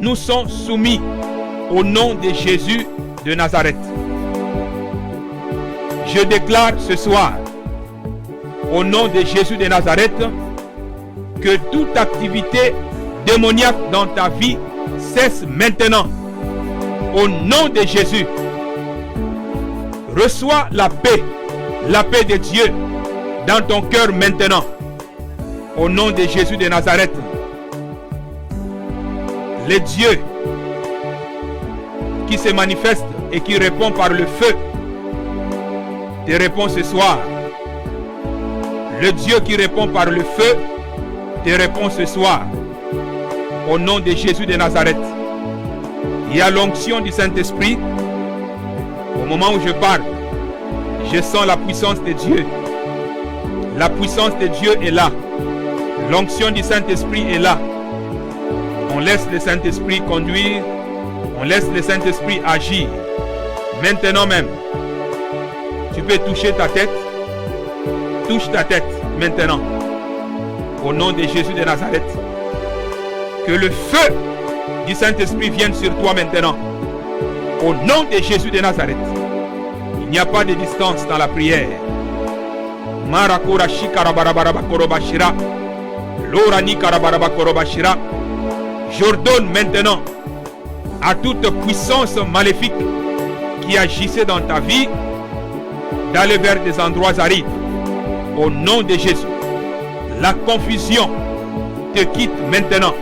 nous sont soumis au nom de Jésus de Nazareth. Je déclare ce soir, au nom de Jésus de Nazareth, que toute activité démoniaque dans ta vie cesse maintenant. Au nom de Jésus, reçois la paix de Dieu dans ton cœur maintenant. Au nom de Jésus de Nazareth, le Dieu qui se manifeste et qui répond par le feu, te répond ce soir. Le Dieu qui répond par le feu, te répond ce soir. Au nom de Jésus de Nazareth. Il y a l'onction du Saint-Esprit. Au moment où je parle, je sens la puissance de Dieu. La puissance de Dieu est là. L'onction du Saint-Esprit est là. On laisse le Saint-Esprit conduire. On laisse le Saint-Esprit agir. Maintenant même, tu peux toucher ta tête. Touche ta tête maintenant. Au nom de Jésus de Nazareth. Que le feu du Saint-Esprit vienne sur toi maintenant. Au nom de Jésus de Nazareth. Il n'y a pas de distance dans la prière. Marakurashi karabarabaraba korobashira. Lorani karabaraba korobashira. J'ordonne maintenant à toute puissance maléfique qui agissait dans ta vie d'aller vers des endroits arides. Au nom de Jésus. La confusion te quitte maintenant.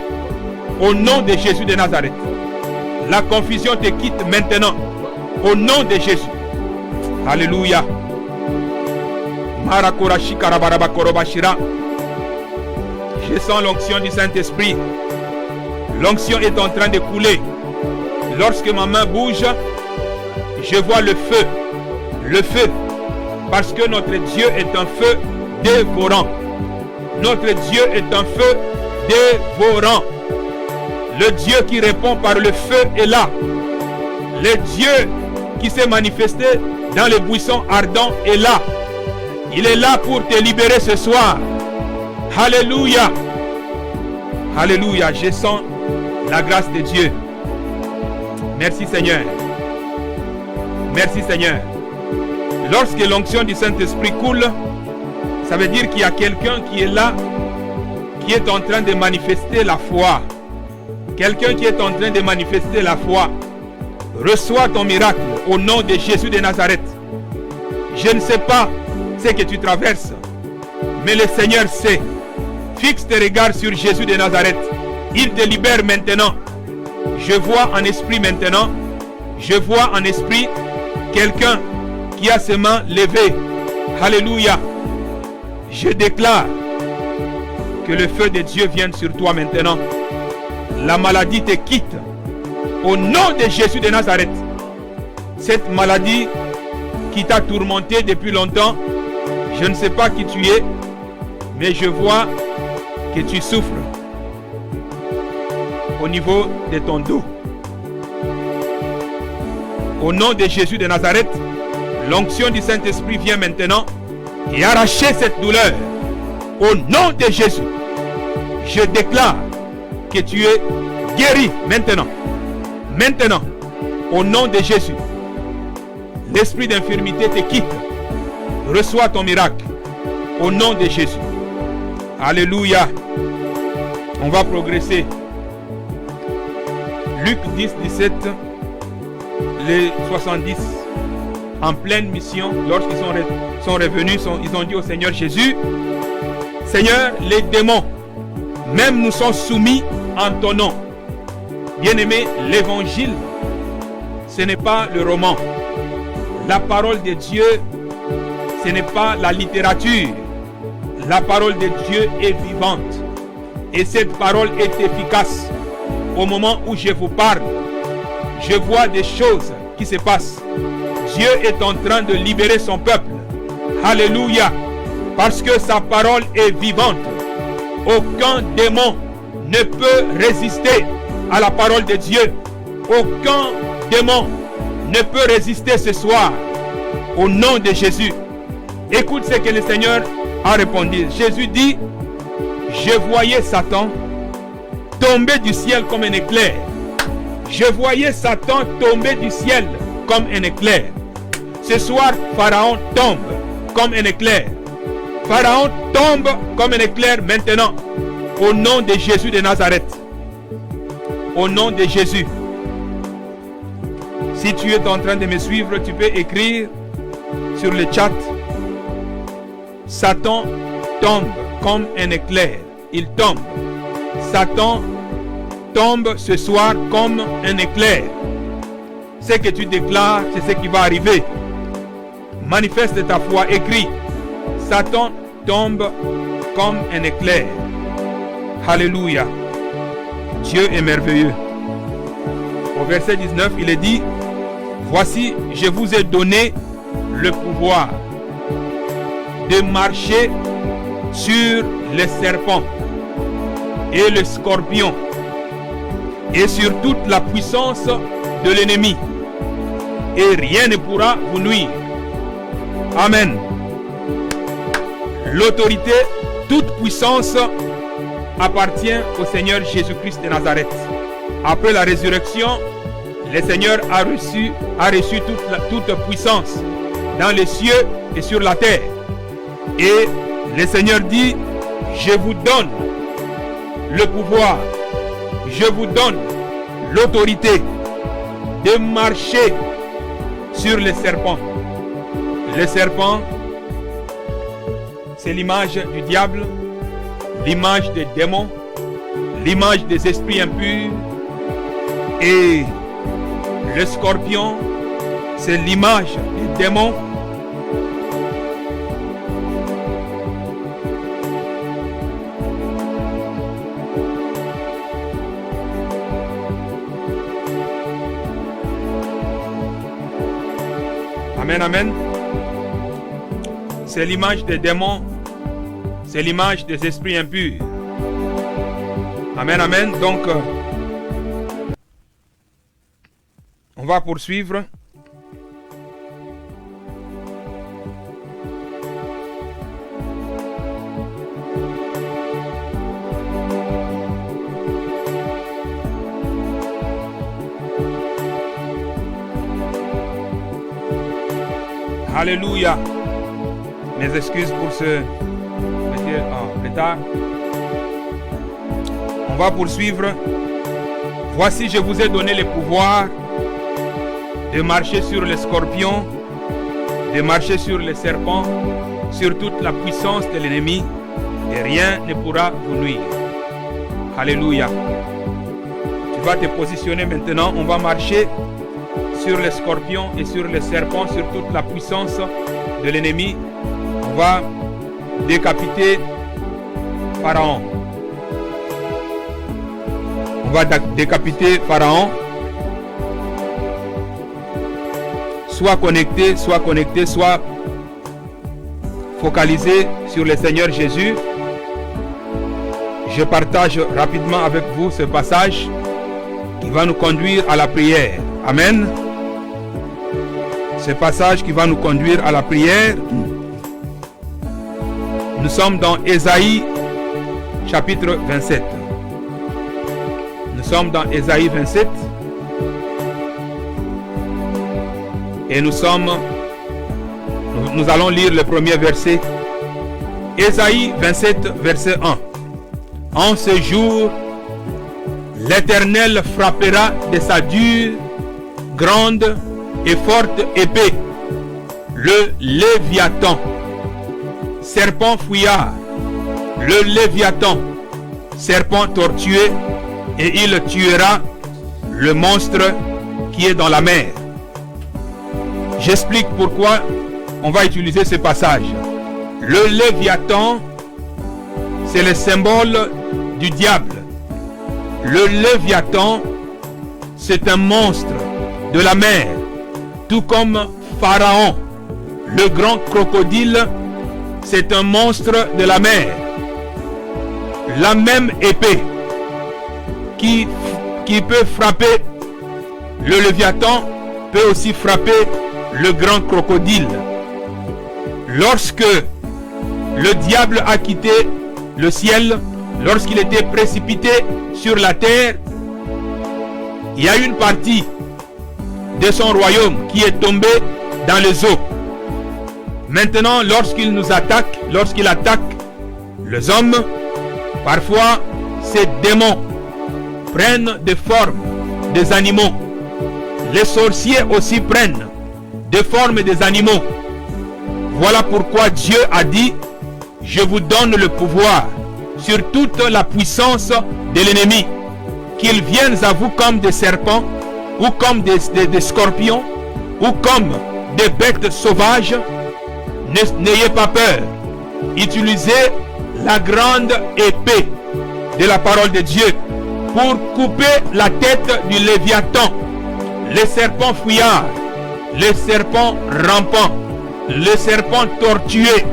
Au nom de Jésus de Nazareth. La confusion te quitte maintenant. Au nom de Jésus. Alléluia. Marakorashi karabaraba korobashira. Je sens l'onction du Saint-Esprit. L'onction est en train de couler. Lorsque ma main bouge, je vois le feu. Le feu. Parce que notre Dieu est un feu dévorant. Notre Dieu est un feu dévorant. Le Dieu qui répond par le feu est là. Le Dieu qui s'est manifesté dans les buissons ardents est là. Il est là pour te libérer ce soir. Alléluia. Alléluia. Je sens la grâce de Dieu. Merci Seigneur. Merci Seigneur. Lorsque l'onction du Saint-Esprit coule, ça veut dire qu'il y a quelqu'un qui est là, qui est en train de manifester la foi. Quelqu'un qui est en train de manifester la foi. Reçois ton miracle au nom de Jésus de Nazareth. Je ne sais pas ce que tu traverses, mais le Seigneur sait. Fixe tes regards sur Jésus de Nazareth. Il te libère maintenant. Je vois en esprit maintenant. Je vois en esprit quelqu'un qui a ses mains levées. Alléluia. Je déclare que le feu de Dieu vienne sur toi maintenant. La maladie te quitte. Au nom de Jésus de Nazareth. Cette maladie qui t'a tourmenté depuis longtemps, je ne sais pas qui tu es, mais je vois que tu souffres au niveau de ton dos. Au nom de Jésus de Nazareth, l'onction du Saint-Esprit vient maintenant et arracher cette douleur. Au nom de Jésus, je déclare que tu es guéri maintenant. Maintenant, au nom de Jésus, l'esprit d'infirmité te quitte. Reçois ton miracle. Au nom de Jésus. Alléluia. On va progresser. Luc 10, 17, les 70, en pleine mission, lorsqu'ils sont revenus, ils ont dit au Seigneur Jésus, Seigneur, les démons, même nous sont soumis en ton nom. Bien-aimé, l'évangile, ce n'est pas le roman. La parole de Dieu, ce n'est pas la littérature. La parole de Dieu est vivante. Et cette parole est efficace. Au moment où je vous parle, je vois des choses qui se passent. Dieu est en train de libérer son peuple. Alléluia. Parce que sa parole est vivante. Aucun démon ne peut résister à la parole de Dieu. Aucun démon ne peut résister ce soir. Au nom de Jésus. Écoute ce que le Seigneur a répondu. Jésus dit, je voyais Satan tomber du ciel comme un éclair. Je voyais Satan tomber du ciel comme un éclair. Ce soir, Pharaon tombe comme un éclair. Pharaon tombe comme un éclair maintenant. Au nom de Jésus de Nazareth. Au nom de Jésus. Si tu es en train de me suivre, tu peux écrire sur le chat. Satan tombe comme un éclair. Il tombe. Satan tombe ce soir comme un éclair. Ce que tu déclares, c'est ce qui va arriver. Manifeste ta foi. Écris. Satan tombe comme un éclair. Alléluia. Dieu est merveilleux. Au verset 19, il est dit, voici, je vous ai donné le pouvoir de marcher sur les serpents et les scorpions et sur toute la puissance de l'ennemi, et rien ne pourra vous nuire. Amen. L'autorité, toute puissance appartient au Seigneur Jésus-Christ de Nazareth. Après la résurrection, le Seigneur a reçu toute puissance dans les cieux et sur la terre. Et le Seigneur dit, je vous donne le pouvoir, je vous donne l'autorité de marcher sur les serpents. Les serpents, c'est l'image du diable, l'image des démons, l'image des esprits impurs. Et le scorpion, c'est l'image des démons. Amen, amen. C'est l'image des démons. C'est l'image des esprits impurs. Amen, amen. Donc, on va poursuivre. Alléluia. Mes excuses pour ce retard. On va poursuivre. Voici, je vous ai donné le pouvoir de marcher sur les scorpions, de marcher sur les serpents, sur toute la puissance de l'ennemi, et rien ne pourra vous nuire. Alléluia. Tu vas te positionner maintenant. On va marcher sur les scorpions et sur les serpents, sur toute la puissance de l'ennemi. On va décapiter Pharaon. On va décapiter Pharaon. Soit connecté, soit focalisé sur le Seigneur Jésus. Je partage rapidement avec vous ce passage qui va nous conduire à la prière. Amen. Ce passage qui va nous conduire à la prière. Nous sommes dans Ésaïe chapitre 27. Nous sommes dans Ésaïe 27. Et nous allons lire le premier verset. Ésaïe 27, verset 1. En ce jour, l'Éternel frappera de sa dure, grande et forte épée le Léviathan, serpent fouillard, le Léviathan, serpent tortueux, et il tuera le monstre qui est dans la mer. J'explique pourquoi on va utiliser ce passage. Le Léviathan, c'est le symbole du diable. Le Léviathan, c'est un monstre de la mer, tout comme Pharaon. Le grand crocodile, c'est un monstre de la mer. La même épée qui peut frapper le Léviathan peut aussi frapper le grand crocodile. Lorsque le diable a quitté le ciel, lorsqu'il était précipité sur la terre, il y a une partie de son royaume qui est tombée dans les eaux. Maintenant, lorsqu'il nous attaque, lorsqu'il attaque les hommes, parfois ces démons prennent des formes des animaux. Les sorciers aussi prennent des formes des animaux. Voilà pourquoi Dieu a dit: je vous donne le pouvoir sur toute la puissance de l'ennemi. Qu'ils viennent à vous comme des serpents, ou comme des scorpions, ou comme des bêtes sauvages. N'ayez pas peur. Utilisez la grande épée de la parole de Dieu pour couper la tête du Léviathan, les serpents fouillards, les serpents rampants, les serpents tortueux,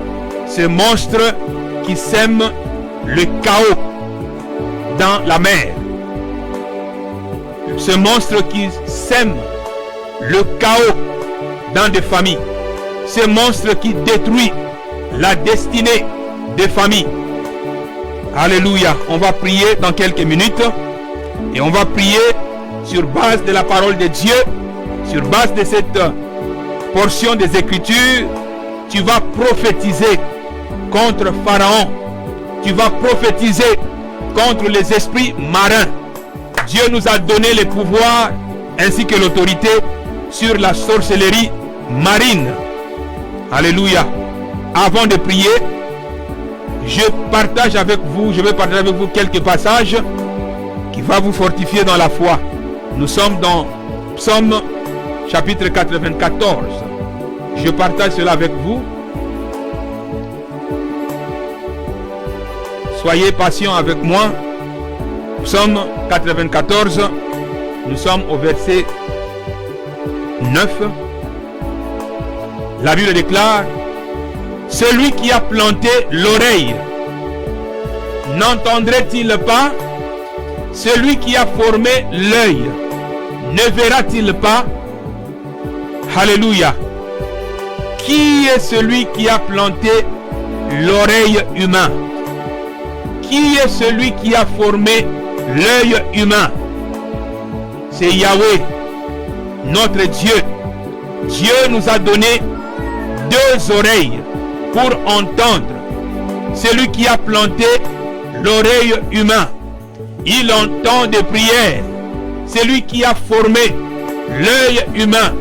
ces monstres qui sèment le chaos dans la mer. Ce monstre qui sème le chaos dans des familles. Ce monstre qui détruit la destinée des familles. Alléluia. On va prier dans quelques minutes. Et on va prier sur base de la parole de Dieu. Sur base de cette portion des Écritures. Tu vas prophétiser contre Pharaon. Tu vas prophétiser contre les esprits marins. Dieu nous a donné le pouvoir ainsi que l'autorité sur la sorcellerie marine. Alléluia. Avant de prier, je vais partager avec vous quelques passages qui vont vous fortifier dans la foi. Nous sommes dans Psaume chapitre 94. Je partage cela avec vous. Soyez patients avec moi. Psaume 94, nous sommes au verset 9. La Bible déclare, celui qui a planté l'oreille, n'entendrait-il pas? Celui qui a formé l'œil, ne verra-t-il pas? Alléluia. Qui est celui qui a planté l'oreille humain? Qui est celui qui a formé l'œil humain? C'est Yahweh, notre Dieu. Dieu nous a donné deux oreilles pour entendre. Celui qui a planté l'oreille humain, il entend des prières. Celui qui a formé l'œil humain,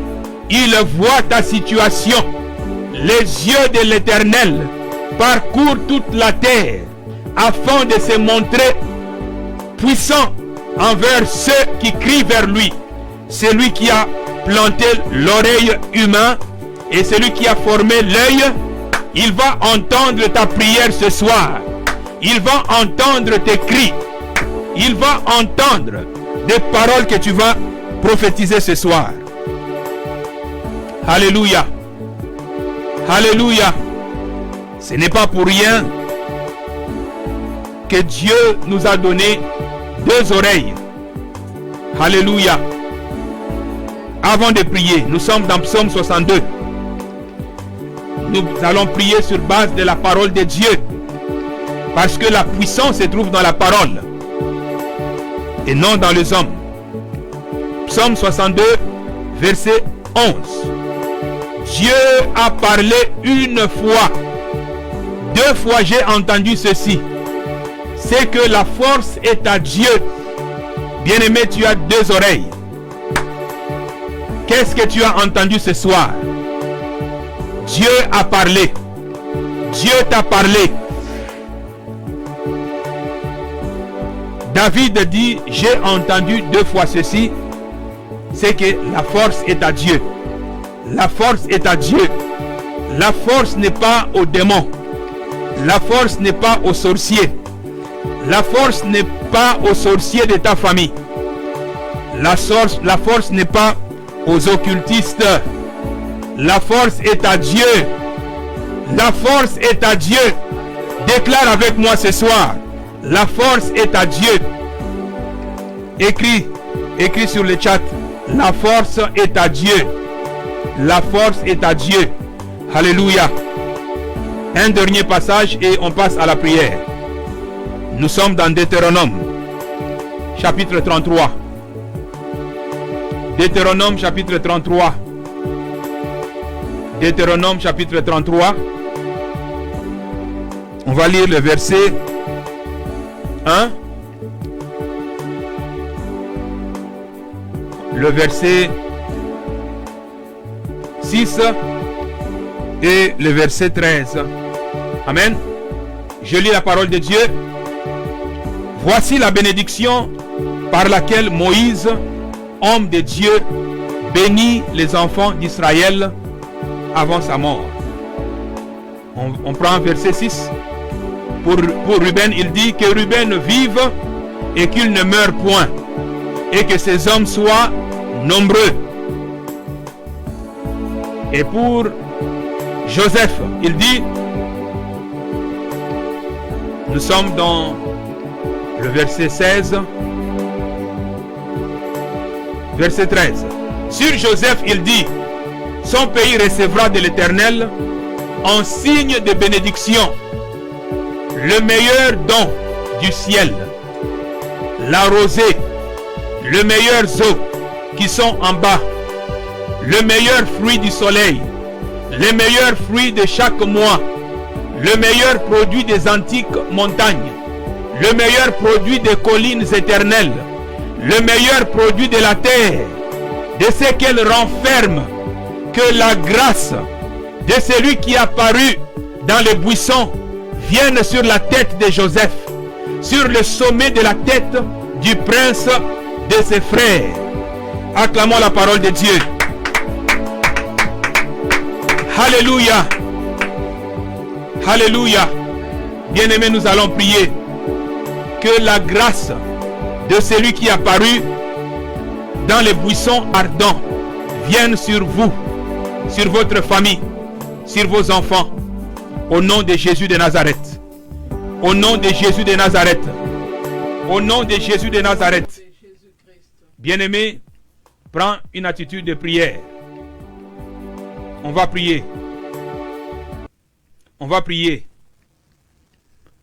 il voit ta situation. Les yeux de l'Éternel parcourent toute la terre afin de se montrer puissant envers ceux qui crient vers lui. Celui qui a planté l'oreille humaine et celui qui a formé l'œil, il va entendre ta prière ce soir. Il va entendre tes cris. Il va entendre des paroles que tu vas prophétiser ce soir. Alléluia. Alléluia. Ce n'est pas pour rien que Dieu nous a donné deux oreilles. Alléluia. Avant de prier, nous sommes dans Psaume 62. Nous allons prier sur base de la parole de Dieu. Parce que la puissance se trouve dans la parole et non dans les hommes. Psaume 62, verset 11. Dieu a parlé une fois. Deux fois j'ai entendu ceci. C'est que la force est à Dieu. Bien-aimé, tu as deux oreilles. Qu'est-ce que tu as entendu ce soir? Dieu a parlé. Dieu t'a parlé. David dit, j'ai entendu deux fois ceci. C'est que la force est à Dieu. La force est à Dieu. La force n'est pas aux démons. La force n'est pas aux sorciers. La force n'est pas aux sorciers de ta famille. La force n'est pas aux occultistes. La force est à Dieu. La force est à Dieu. Déclare avec moi ce soir. La force est à Dieu. Écris sur le chat. La force est à Dieu. La force est à Dieu. Alléluia. Un dernier passage et on passe à la prière. Nous sommes dans Deutéronome, chapitre 33. Deutéronome, chapitre 33. Deutéronome, chapitre 33. On va lire le verset 1. Le verset 6 et le verset 13. Amen. Je lis la parole de Dieu. Voici la bénédiction par laquelle Moïse, homme de Dieu, bénit les enfants d'Israël avant sa mort. On prend verset 6. Pour Ruben, il dit que Ruben vive et qu'il ne meure point, et que ses hommes soient nombreux. Et pour Joseph, il dit, nous sommes dans le verset 16, verset 13. Sur Joseph, il dit, son pays recevra de l'Éternel en signe de bénédiction le meilleur don du ciel, la rosée, le meilleur eau qui sont en bas, le meilleur fruit du soleil, les meilleurs fruits de chaque mois, le meilleur produit des antiques montagnes, le meilleur produit des collines éternelles, le meilleur produit de la terre, de ce qu'elle renferme, que la grâce de celui qui est apparu dans les buissons vienne sur la tête de Joseph, sur le sommet de la tête du prince de ses frères. Acclamons la parole de Dieu. Alléluia. Alléluia. Bien-aimés, nous allons prier que la grâce de celui qui est apparu dans les buissons ardents vienne sur vous, sur votre famille, sur vos enfants. Au nom de Jésus de Nazareth. Au nom de Jésus de Nazareth. Au nom de Jésus de Nazareth. Bien-aimé, prends une attitude de prière. On va prier. On va prier.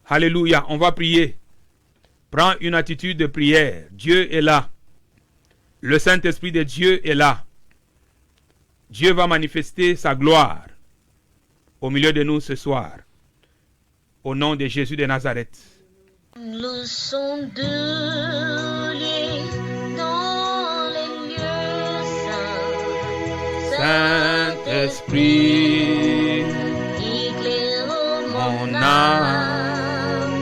Alléluia, on va prier. Prends une attitude de prière. Dieu est là. Le Saint-Esprit de Dieu est là. Dieu va manifester sa gloire au milieu de nous ce soir. Au nom de Jésus de Nazareth. Nous sommes deux liés dans les lieux saints. Saint-Esprit, Éclaire mon âme,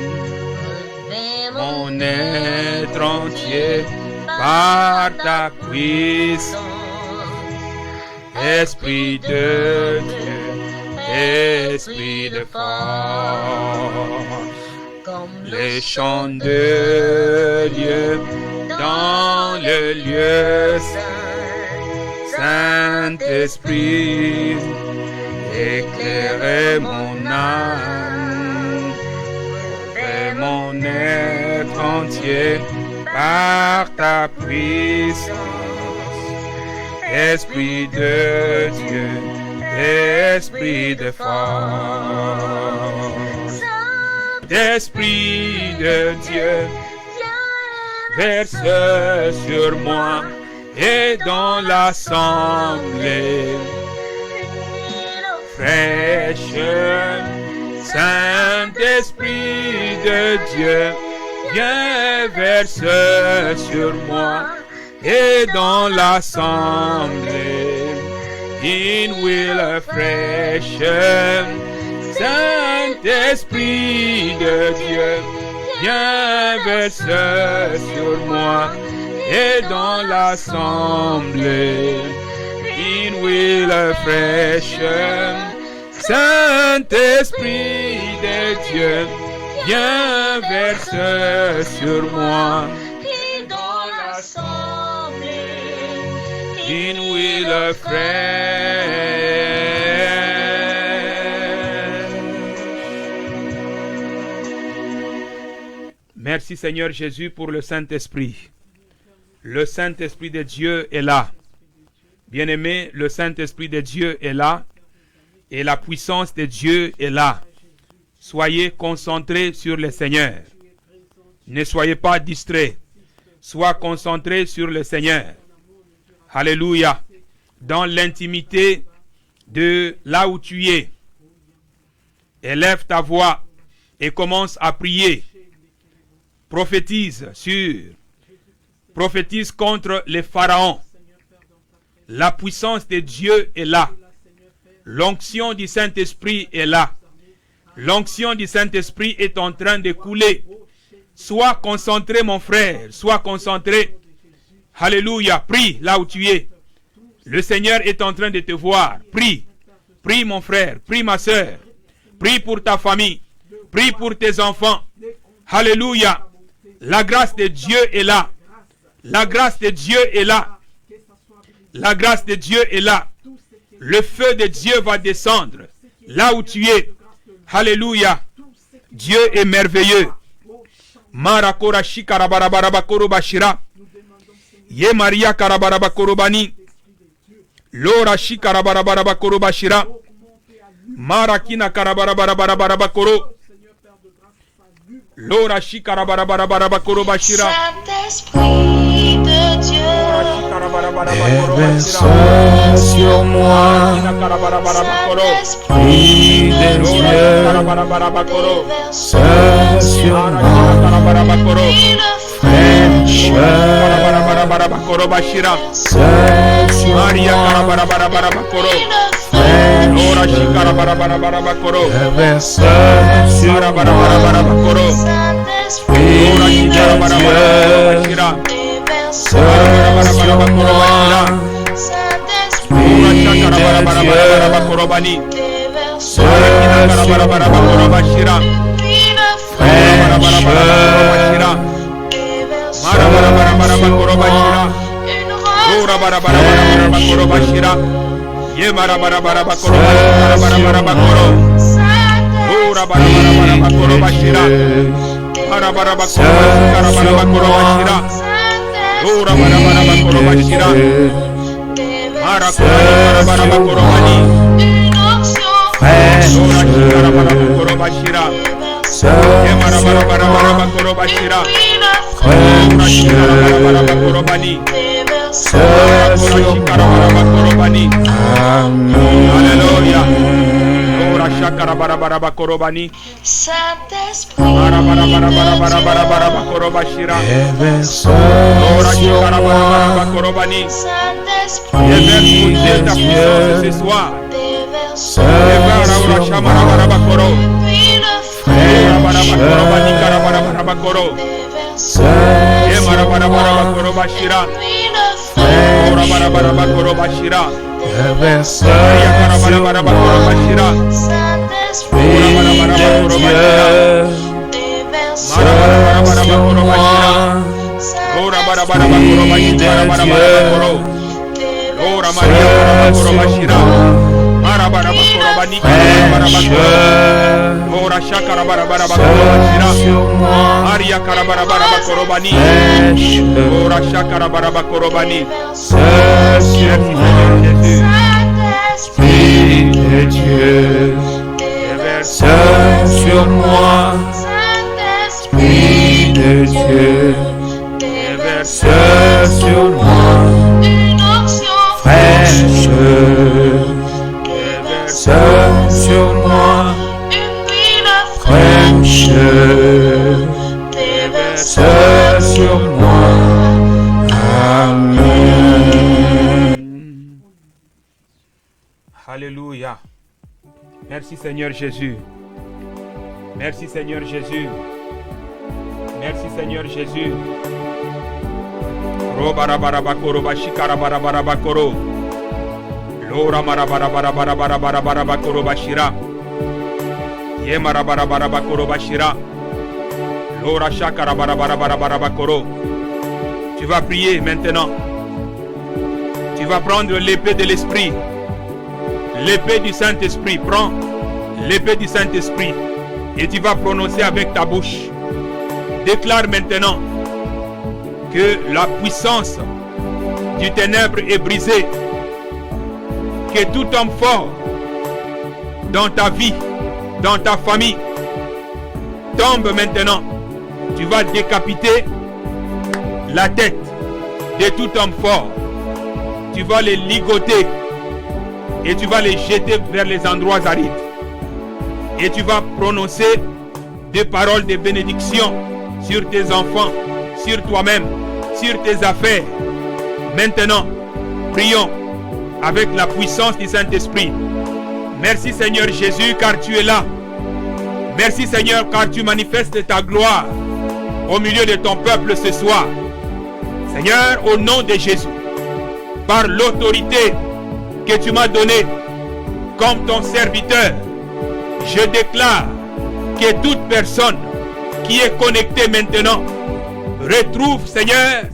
mon être entier, par ta puissance, Esprit de Dieu, Esprit de force, comme les chants de Dieu dans le lieu saint, Saint-Esprit, éclairez mon âme, fais mon être entier par ta puissance, Esprit de Dieu, Esprit de force, Esprit de Dieu, verse sur moi et dans l'assemblée fraîche, Saint-Esprit de Dieu, viens verse sur moi et dans l'assemblée in will fresh, Saint-Esprit de Dieu, viens verse sur moi et dans l'assemblée in will fresh, Saint-Esprit de Dieu, viens verse sur moi et dans l'assemblée in will fresh. Merci Seigneur Jésus pour le Saint-Esprit. Le Saint-Esprit de Dieu est là. Bien-aimé, le Saint-Esprit de Dieu est là et la puissance de Dieu est là. Soyez concentrés sur le Seigneur. Ne soyez pas distraits. Sois concentré sur le Seigneur. Alléluia. Dans l'intimité de là où tu es, élève ta voix et commence à prier. Prophétise contre les pharaons. La puissance de Dieu est là. L'onction du Saint-Esprit est là. L'onction du Saint-Esprit est en train de couler. Sois concentré, mon frère. Sois concentré. Alléluia. Prie là où tu es. Le Seigneur est en train de te voir. Prie. Prie, mon frère. Prie, ma soeur. Prie pour ta famille. Prie pour tes enfants. Alléluia. La grâce de Dieu est là. La grâce de Dieu est là. La grâce de Dieu est là. Le feu de Dieu va descendre là où tu es. Alléluia. Dieu est merveilleux. Marakora shikarabarabara korobashira. Ye Maria karabaraba korobani. Lora shikarabarabara korobashira. Marakina karabarabara koro. Lora shikarabarabara korobashira. Saint-Esprit de Dieu, Déverse sur moi, Esprit de Dieu, déverse sur moi, fraîche, Maria déverse sur moi, Saint-Esprit de Dieu, déverse sur moi, Saint-Esprit de Dieu, déverse sur moi, Ye marabarabara koro bashira koro. Ora barabara koro bashira. Barabara koro bashira. Ora barabara koro bashira. Barabara koro bani. Ora barabara koro bashira. Ye marabara koro bashira. Ora barabara koro bani. Alléluia. Ora shakara barabara korobani. Barabara korobashira. Ora shakara barabara korobani. Déverse ta puissance ce soir. Déverse ora shamara barabara koro. Ora barabara korobani karabara koro. Ye marabara korobashira. Ora barabara koro bashira. Ya barabara koro bashira. Ora barabara koro bashira. Barabara koro bashira. Ora barabara koro bashira. Barabara koro. Ora Maria koro bashira. Barabara koro bani barabara. Ora shakara barabara koro bashira. Maria karabara koro bani. Ora shakara barabara koro bani. Saint-Esprit de Dieu, déverse sur moi. Saint-Esprit de Dieu, déverse sur moi. Une onction fraîche, déverse sur moi. Une huile fraîche, déverse sur moi. Amen. Alléluia. Merci Seigneur Jésus. Merci Seigneur Jésus. Merci Seigneur Jésus. Robarabarabakoro bashikara barabarabakoro. Lora marabarabarabarabarabakoro bashira. Ye marabarabarabakoro bashira. Lora shakara barabarabarabarabakoro. Tu vas prier maintenant. Tu vas prendre l'épée de l'esprit. L'épée du Saint-Esprit. Prends l'épée du Saint-Esprit et tu vas prononcer avec ta bouche. Déclare maintenant que la puissance du ténèbre est brisée. Que tout homme fort dans ta vie, dans ta famille, tombe maintenant. Tu vas décapiter la tête de tout homme fort. Tu vas les ligoter et tu vas les jeter vers les endroits arides. Et tu vas prononcer des paroles de bénédiction sur tes enfants, sur toi-même, sur tes affaires. Maintenant, prions avec la puissance du Saint-Esprit. Merci Seigneur Jésus car tu es là. Merci Seigneur car tu manifestes ta gloire au milieu de ton peuple ce soir. Seigneur, au nom de Jésus, par l'autorité que tu m'as donnée comme ton serviteur, je déclare que toute personne qui est connectée maintenant retrouve, Seigneur,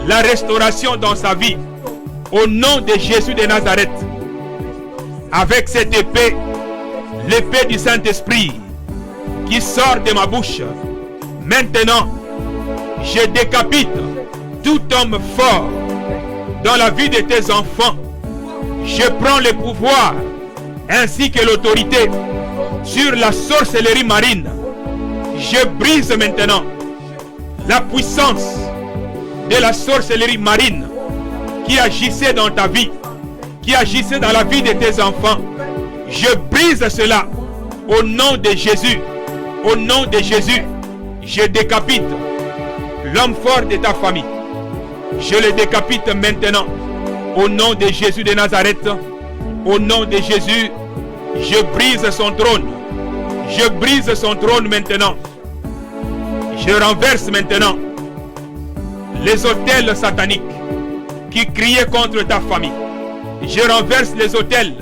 la restauration dans sa vie. Au nom de Jésus de Nazareth, avec cette épée, l'épée du Saint-Esprit qui sort de ma bouche, maintenant, je décapite tout homme fort dans la vie de tes enfants. Je prends le pouvoir ainsi que l'autorité sur la sorcellerie marine. Je brise maintenant la puissance de la sorcellerie marine qui agissait dans ta vie, qui agissait dans la vie de tes enfants. Je brise cela au nom de Jésus. Au nom de Jésus, je décapite l'homme fort de ta famille. Je le décapite maintenant. Au nom de Jésus de Nazareth, au nom de Jésus, je brise son trône. Je brise son trône maintenant. Je renverse maintenant les autels sataniques qui criaient contre ta famille. Je renverse les autels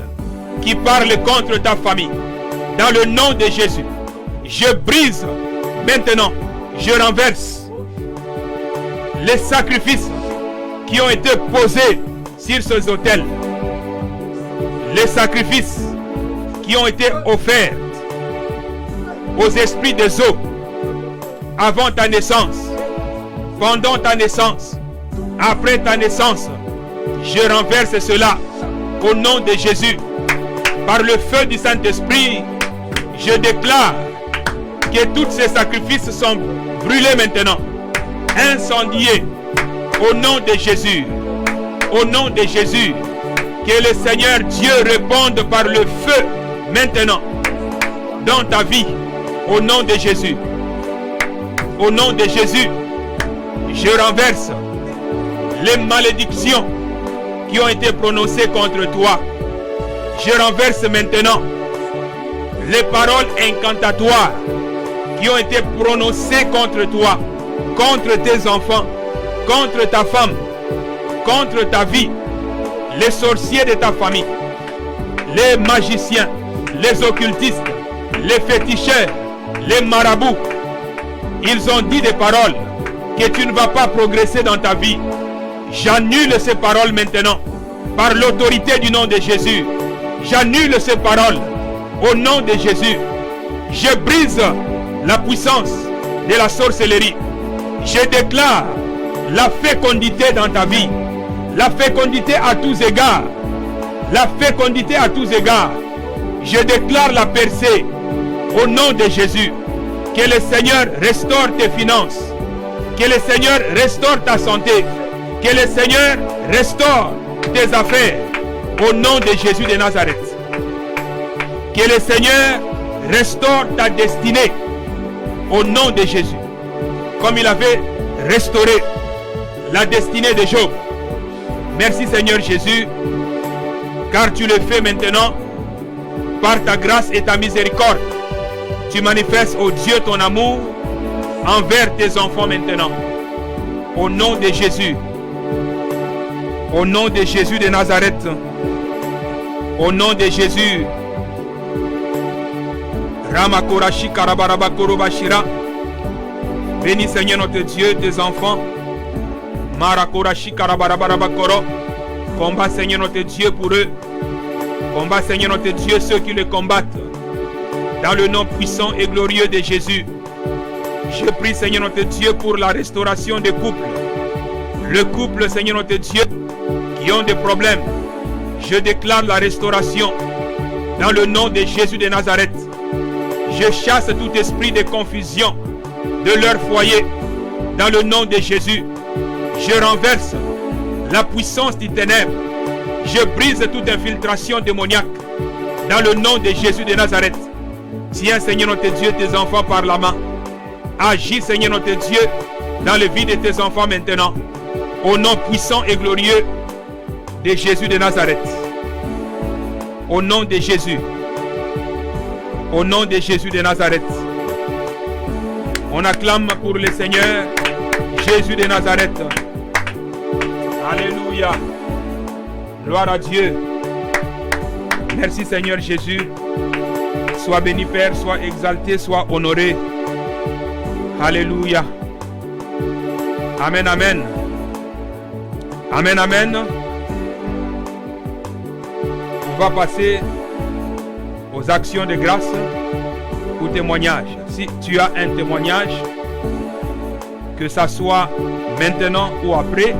qui parlent contre ta famille. Dans le nom de Jésus, je brise maintenant, je renverse les sacrifices qui ont été posés sur ces autels. les sacrifices qui ont été offerts aux esprits des eaux avant ta naissance, pendant ta naissance, après ta naissance, je renverse cela au nom de Jésus. Par le feu du Saint-Esprit, je déclare que tous ces sacrifices sont brûlés maintenant, incendiés au nom de Jésus. Au nom de Jésus, que le Seigneur Dieu réponde par le feu maintenant dans ta vie. Au nom de Jésus. Au nom de Jésus, je renverse les malédictions qui ont été prononcées contre toi. Je renverse maintenant les paroles incantatoires qui ont été prononcées contre toi, contre tes enfants, contre ta femme, contre ta vie, les sorciers de ta famille, les magiciens, les occultistes, les féticheurs, les marabouts. Ils ont dit des paroles que tu ne vas pas progresser dans ta vie. J'annule ces paroles maintenant par l'autorité du nom de Jésus. J'annule ces paroles au nom de Jésus. Je brise la puissance de la sorcellerie. Je déclare la fécondité dans ta vie. La fécondité à tous égards. La fécondité à tous égards. Je déclare la percée au nom de Jésus. Que le Seigneur restaure tes finances. Que le Seigneur restaure ta santé. Que le Seigneur restaure tes affaires. Au nom de Jésus de Nazareth. Que le Seigneur restaure ta destinée. Au nom de Jésus. Comme il avait restauré la destinée de Job. Merci Seigneur Jésus. Car tu le fais maintenant. Par ta grâce et ta miséricorde. Tu manifestes, ô Dieu, ton amour envers tes enfants maintenant. Au nom de Jésus. Au nom de Jésus de Nazareth. Au nom de Jésus. Ramakorashi Karabaraba Korobashira. Bénis Seigneur notre Dieu, tes enfants. Marakorashi Karabaraba Koro. Combat Seigneur notre Dieu pour eux. Combat Seigneur notre Dieu ceux qui le combattent. Dans le nom puissant et glorieux de Jésus. Je prie Seigneur notre Dieu pour la restauration des couples. Le couple Seigneur notre Dieu qui ont des problèmes. Je déclare la restauration dans le nom de Jésus de Nazareth. Je chasse tout esprit de confusion de leur foyer dans le nom de Jésus. Je renverse la puissance du ténèbre. Je brise toute infiltration démoniaque dans le nom de Jésus de Nazareth. Tiens Seigneur notre Dieu tes enfants par la main. Agis Seigneur notre Dieu dans le vie de tes enfants maintenant. Au nom puissant et glorieux de Jésus de Nazareth. Au nom de Jésus. Au nom de Jésus de Nazareth. On acclame pour le Seigneur Jésus de Nazareth. Alléluia. Gloire à Dieu. Merci Seigneur Jésus. Sois béni Père, sois exalté, sois honoré. Alléluia. Amen, amen. Amen, amen. On va passer aux actions de grâce ou témoignages. Si tu as un témoignage, que ça soit maintenant ou après,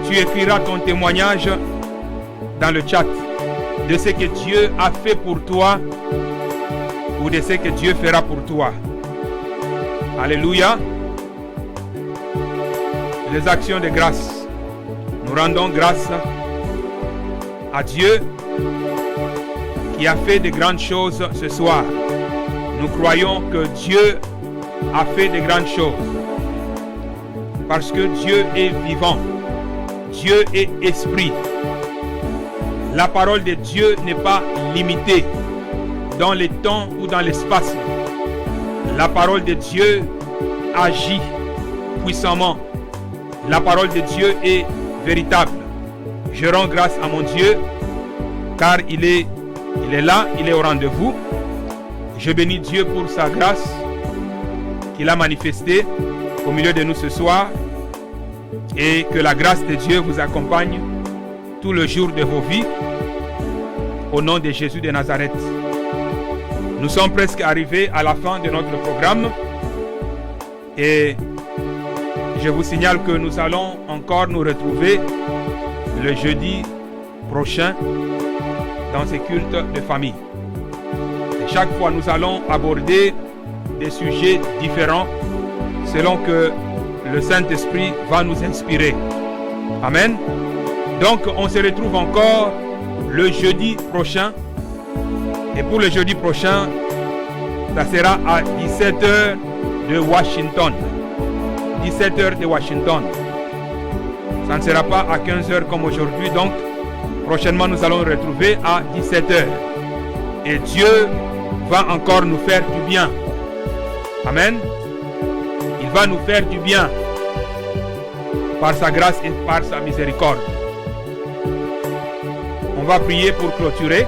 tu écriras ton témoignage dans le chat de ce que Dieu a fait pour toi ou de ce que Dieu fera pour toi. Alléluia. Les actions de grâce. Nous rendons grâce à Dieu qui a fait de grandes choses ce soir. Nous croyons que Dieu a fait de grandes choses parce que Dieu est vivant. Dieu est esprit. La parole de Dieu n'est pas limitée dans le temps ou dans l'espace. La parole de Dieu agit puissamment. La parole de Dieu est véritable. Je rends grâce à mon Dieu car il est là, il est au rendez-vous. Je bénis Dieu pour sa grâce qu'il a manifestée au milieu de nous ce soir et que la grâce de Dieu vous accompagne tout le jour de vos vies au nom de Jésus de Nazareth. Nous sommes presque arrivés à la fin de notre programme et je vous signale que nous allons encore nous retrouver le jeudi prochain dans ces cultes de famille. Et chaque fois, nous allons aborder des sujets différents selon que le Saint-Esprit va nous inspirer. Amen. Donc, on se retrouve encore le jeudi prochain. Et pour le jeudi prochain, ça sera à 17h de Washington. 17h de Washington. Ça ne sera pas à 15h comme aujourd'hui. Donc, prochainement, nous allons nous retrouver à 17h. Et Dieu va encore nous faire du bien. Amen. Il va nous faire du bien par sa grâce et par sa miséricorde. On va prier pour clôturer.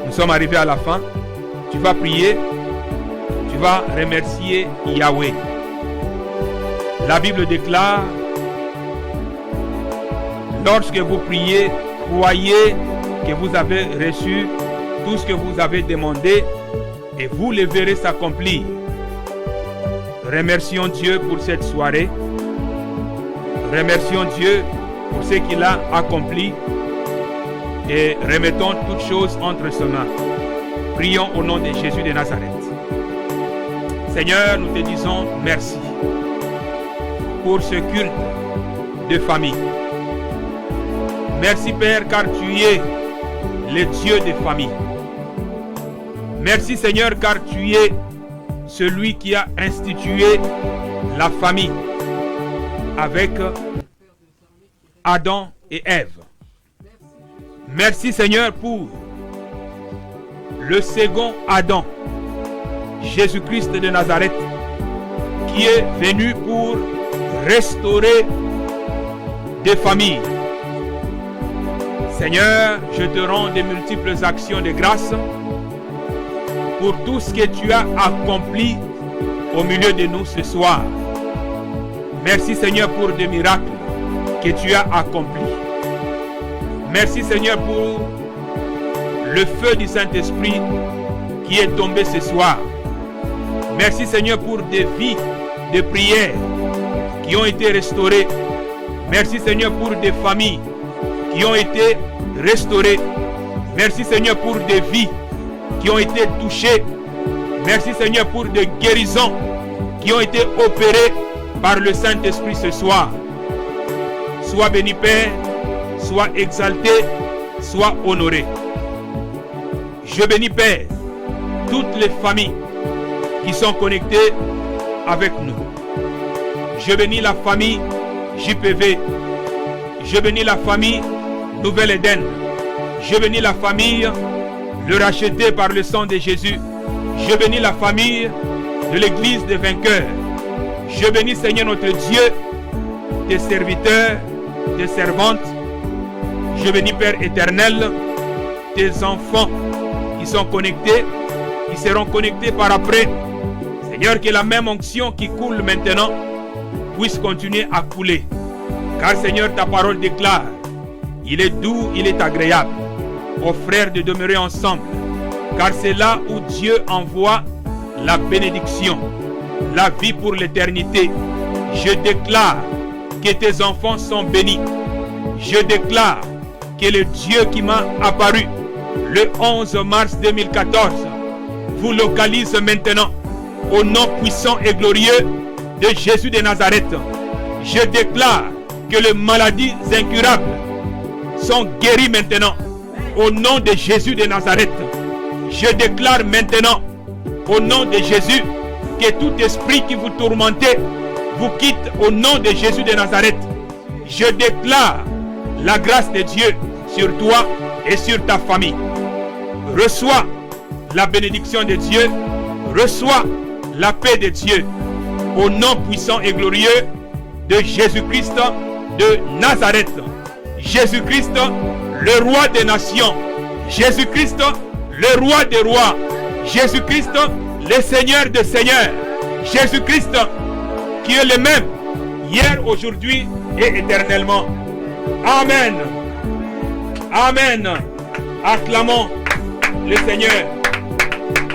Nous sommes arrivés à la fin. Tu vas prier. Tu vas remercier Yahweh. La Bible déclare, lorsque vous priez, croyez que vous avez reçu tout ce que vous avez demandé et vous le verrez s'accomplir. Remercions Dieu pour cette soirée. Remercions Dieu pour ce qu'il a accompli et remettons toutes choses entre ses mains. Prions au nom de Jésus de Nazareth. Seigneur, nous te disons merci pour ce culte de famille. Merci Père, car tu es le Dieu de famille. Merci Seigneur, car tu es celui qui a institué la famille avec Adam et Ève. Merci Seigneur pour le second Adam, Jésus-Christ de Nazareth, qui est venu pour restaurer des familles. Seigneur, je te rends de multiples actions de grâce pour tout ce que tu as accompli au milieu de nous ce soir. Merci Seigneur pour des miracles que tu as accomplis. Merci Seigneur pour le feu du Saint-Esprit qui est tombé ce soir. Merci Seigneur pour des vies de prière qui ont été restaurées. Merci Seigneur pour des familles qui ont été restaurées. Merci Seigneur pour des vies qui ont été touchées. Merci Seigneur pour des guérisons qui ont été opérées par le Saint-Esprit ce soir. Sois béni Père, sois exalté, sois honoré. Je bénis Père toutes les familles qui sont connectées avec nous. Je bénis la famille JPV. Je bénis la famille Nouvelle Éden. Je bénis la famille le racheté par le sang de Jésus. Je bénis la famille de l'église des vainqueurs. Je bénis Seigneur notre Dieu, tes serviteurs, tes servantes. Je bénis Père éternel, tes enfants qui sont connectés, qui seront connectés par après. Seigneur, que la même onction qui coule maintenant puisse continuer à couler. Car Seigneur, ta parole déclare, il est doux, il est agréable aux frères de demeurer ensemble. Car c'est là où Dieu envoie la bénédiction, la vie pour l'éternité. Je déclare que tes enfants sont bénis. Je déclare que le Dieu qui m'a apparu le 11 mars 2014 vous localise maintenant au nom puissant et glorieux de Jésus de Nazareth. Je déclare que les maladies incurables sont guéries maintenant au nom de Jésus de Nazareth. Je déclare maintenant au nom de Jésus que tout esprit qui vous tourmentait vous quitte au nom de Jésus de Nazareth. Je déclare la grâce de Dieu sur toi et sur ta famille. Reçois la bénédiction de Dieu. Reçois la paix de Dieu. Au nom puissant et glorieux de Jésus-Christ de Nazareth. Jésus-Christ, le roi des nations. Jésus-Christ, le roi des rois. Jésus-Christ, le Seigneur des seigneurs. Jésus-Christ, qui est le même, hier, aujourd'hui et éternellement. Amen. Amen. Acclamons le Seigneur.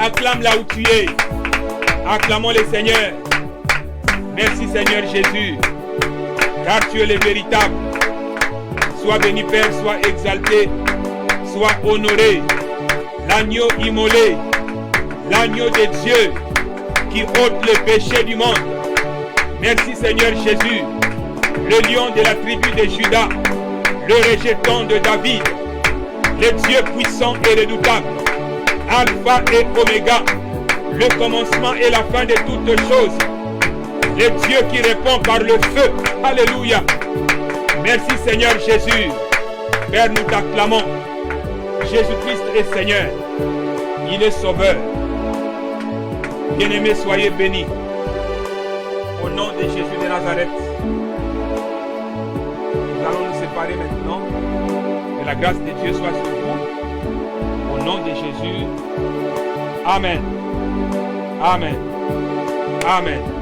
Acclame là où tu es. Acclamons le Seigneur. Merci Seigneur Jésus, car tu es le véritable. Sois béni Père, sois exalté, sois honoré. L'agneau immolé, l'agneau de Dieu qui ôte le péché du monde. Merci Seigneur Jésus, le lion de la tribu de Juda, le rejeton de David, le Dieu puissant et redoutable, Alpha et Oméga, le commencement et la fin de toutes choses, le Dieu qui répond par le feu. Alléluia. Merci Seigneur Jésus. Père, nous t'acclamons. Jésus-Christ est Seigneur. Il est Sauveur. Bien-aimés, soyez bénis. Au nom de Jésus de Nazareth. Nous allons nous séparer maintenant. Que la grâce de Dieu soit sur vous. Au nom de Jésus. Amen. Amen. Amen.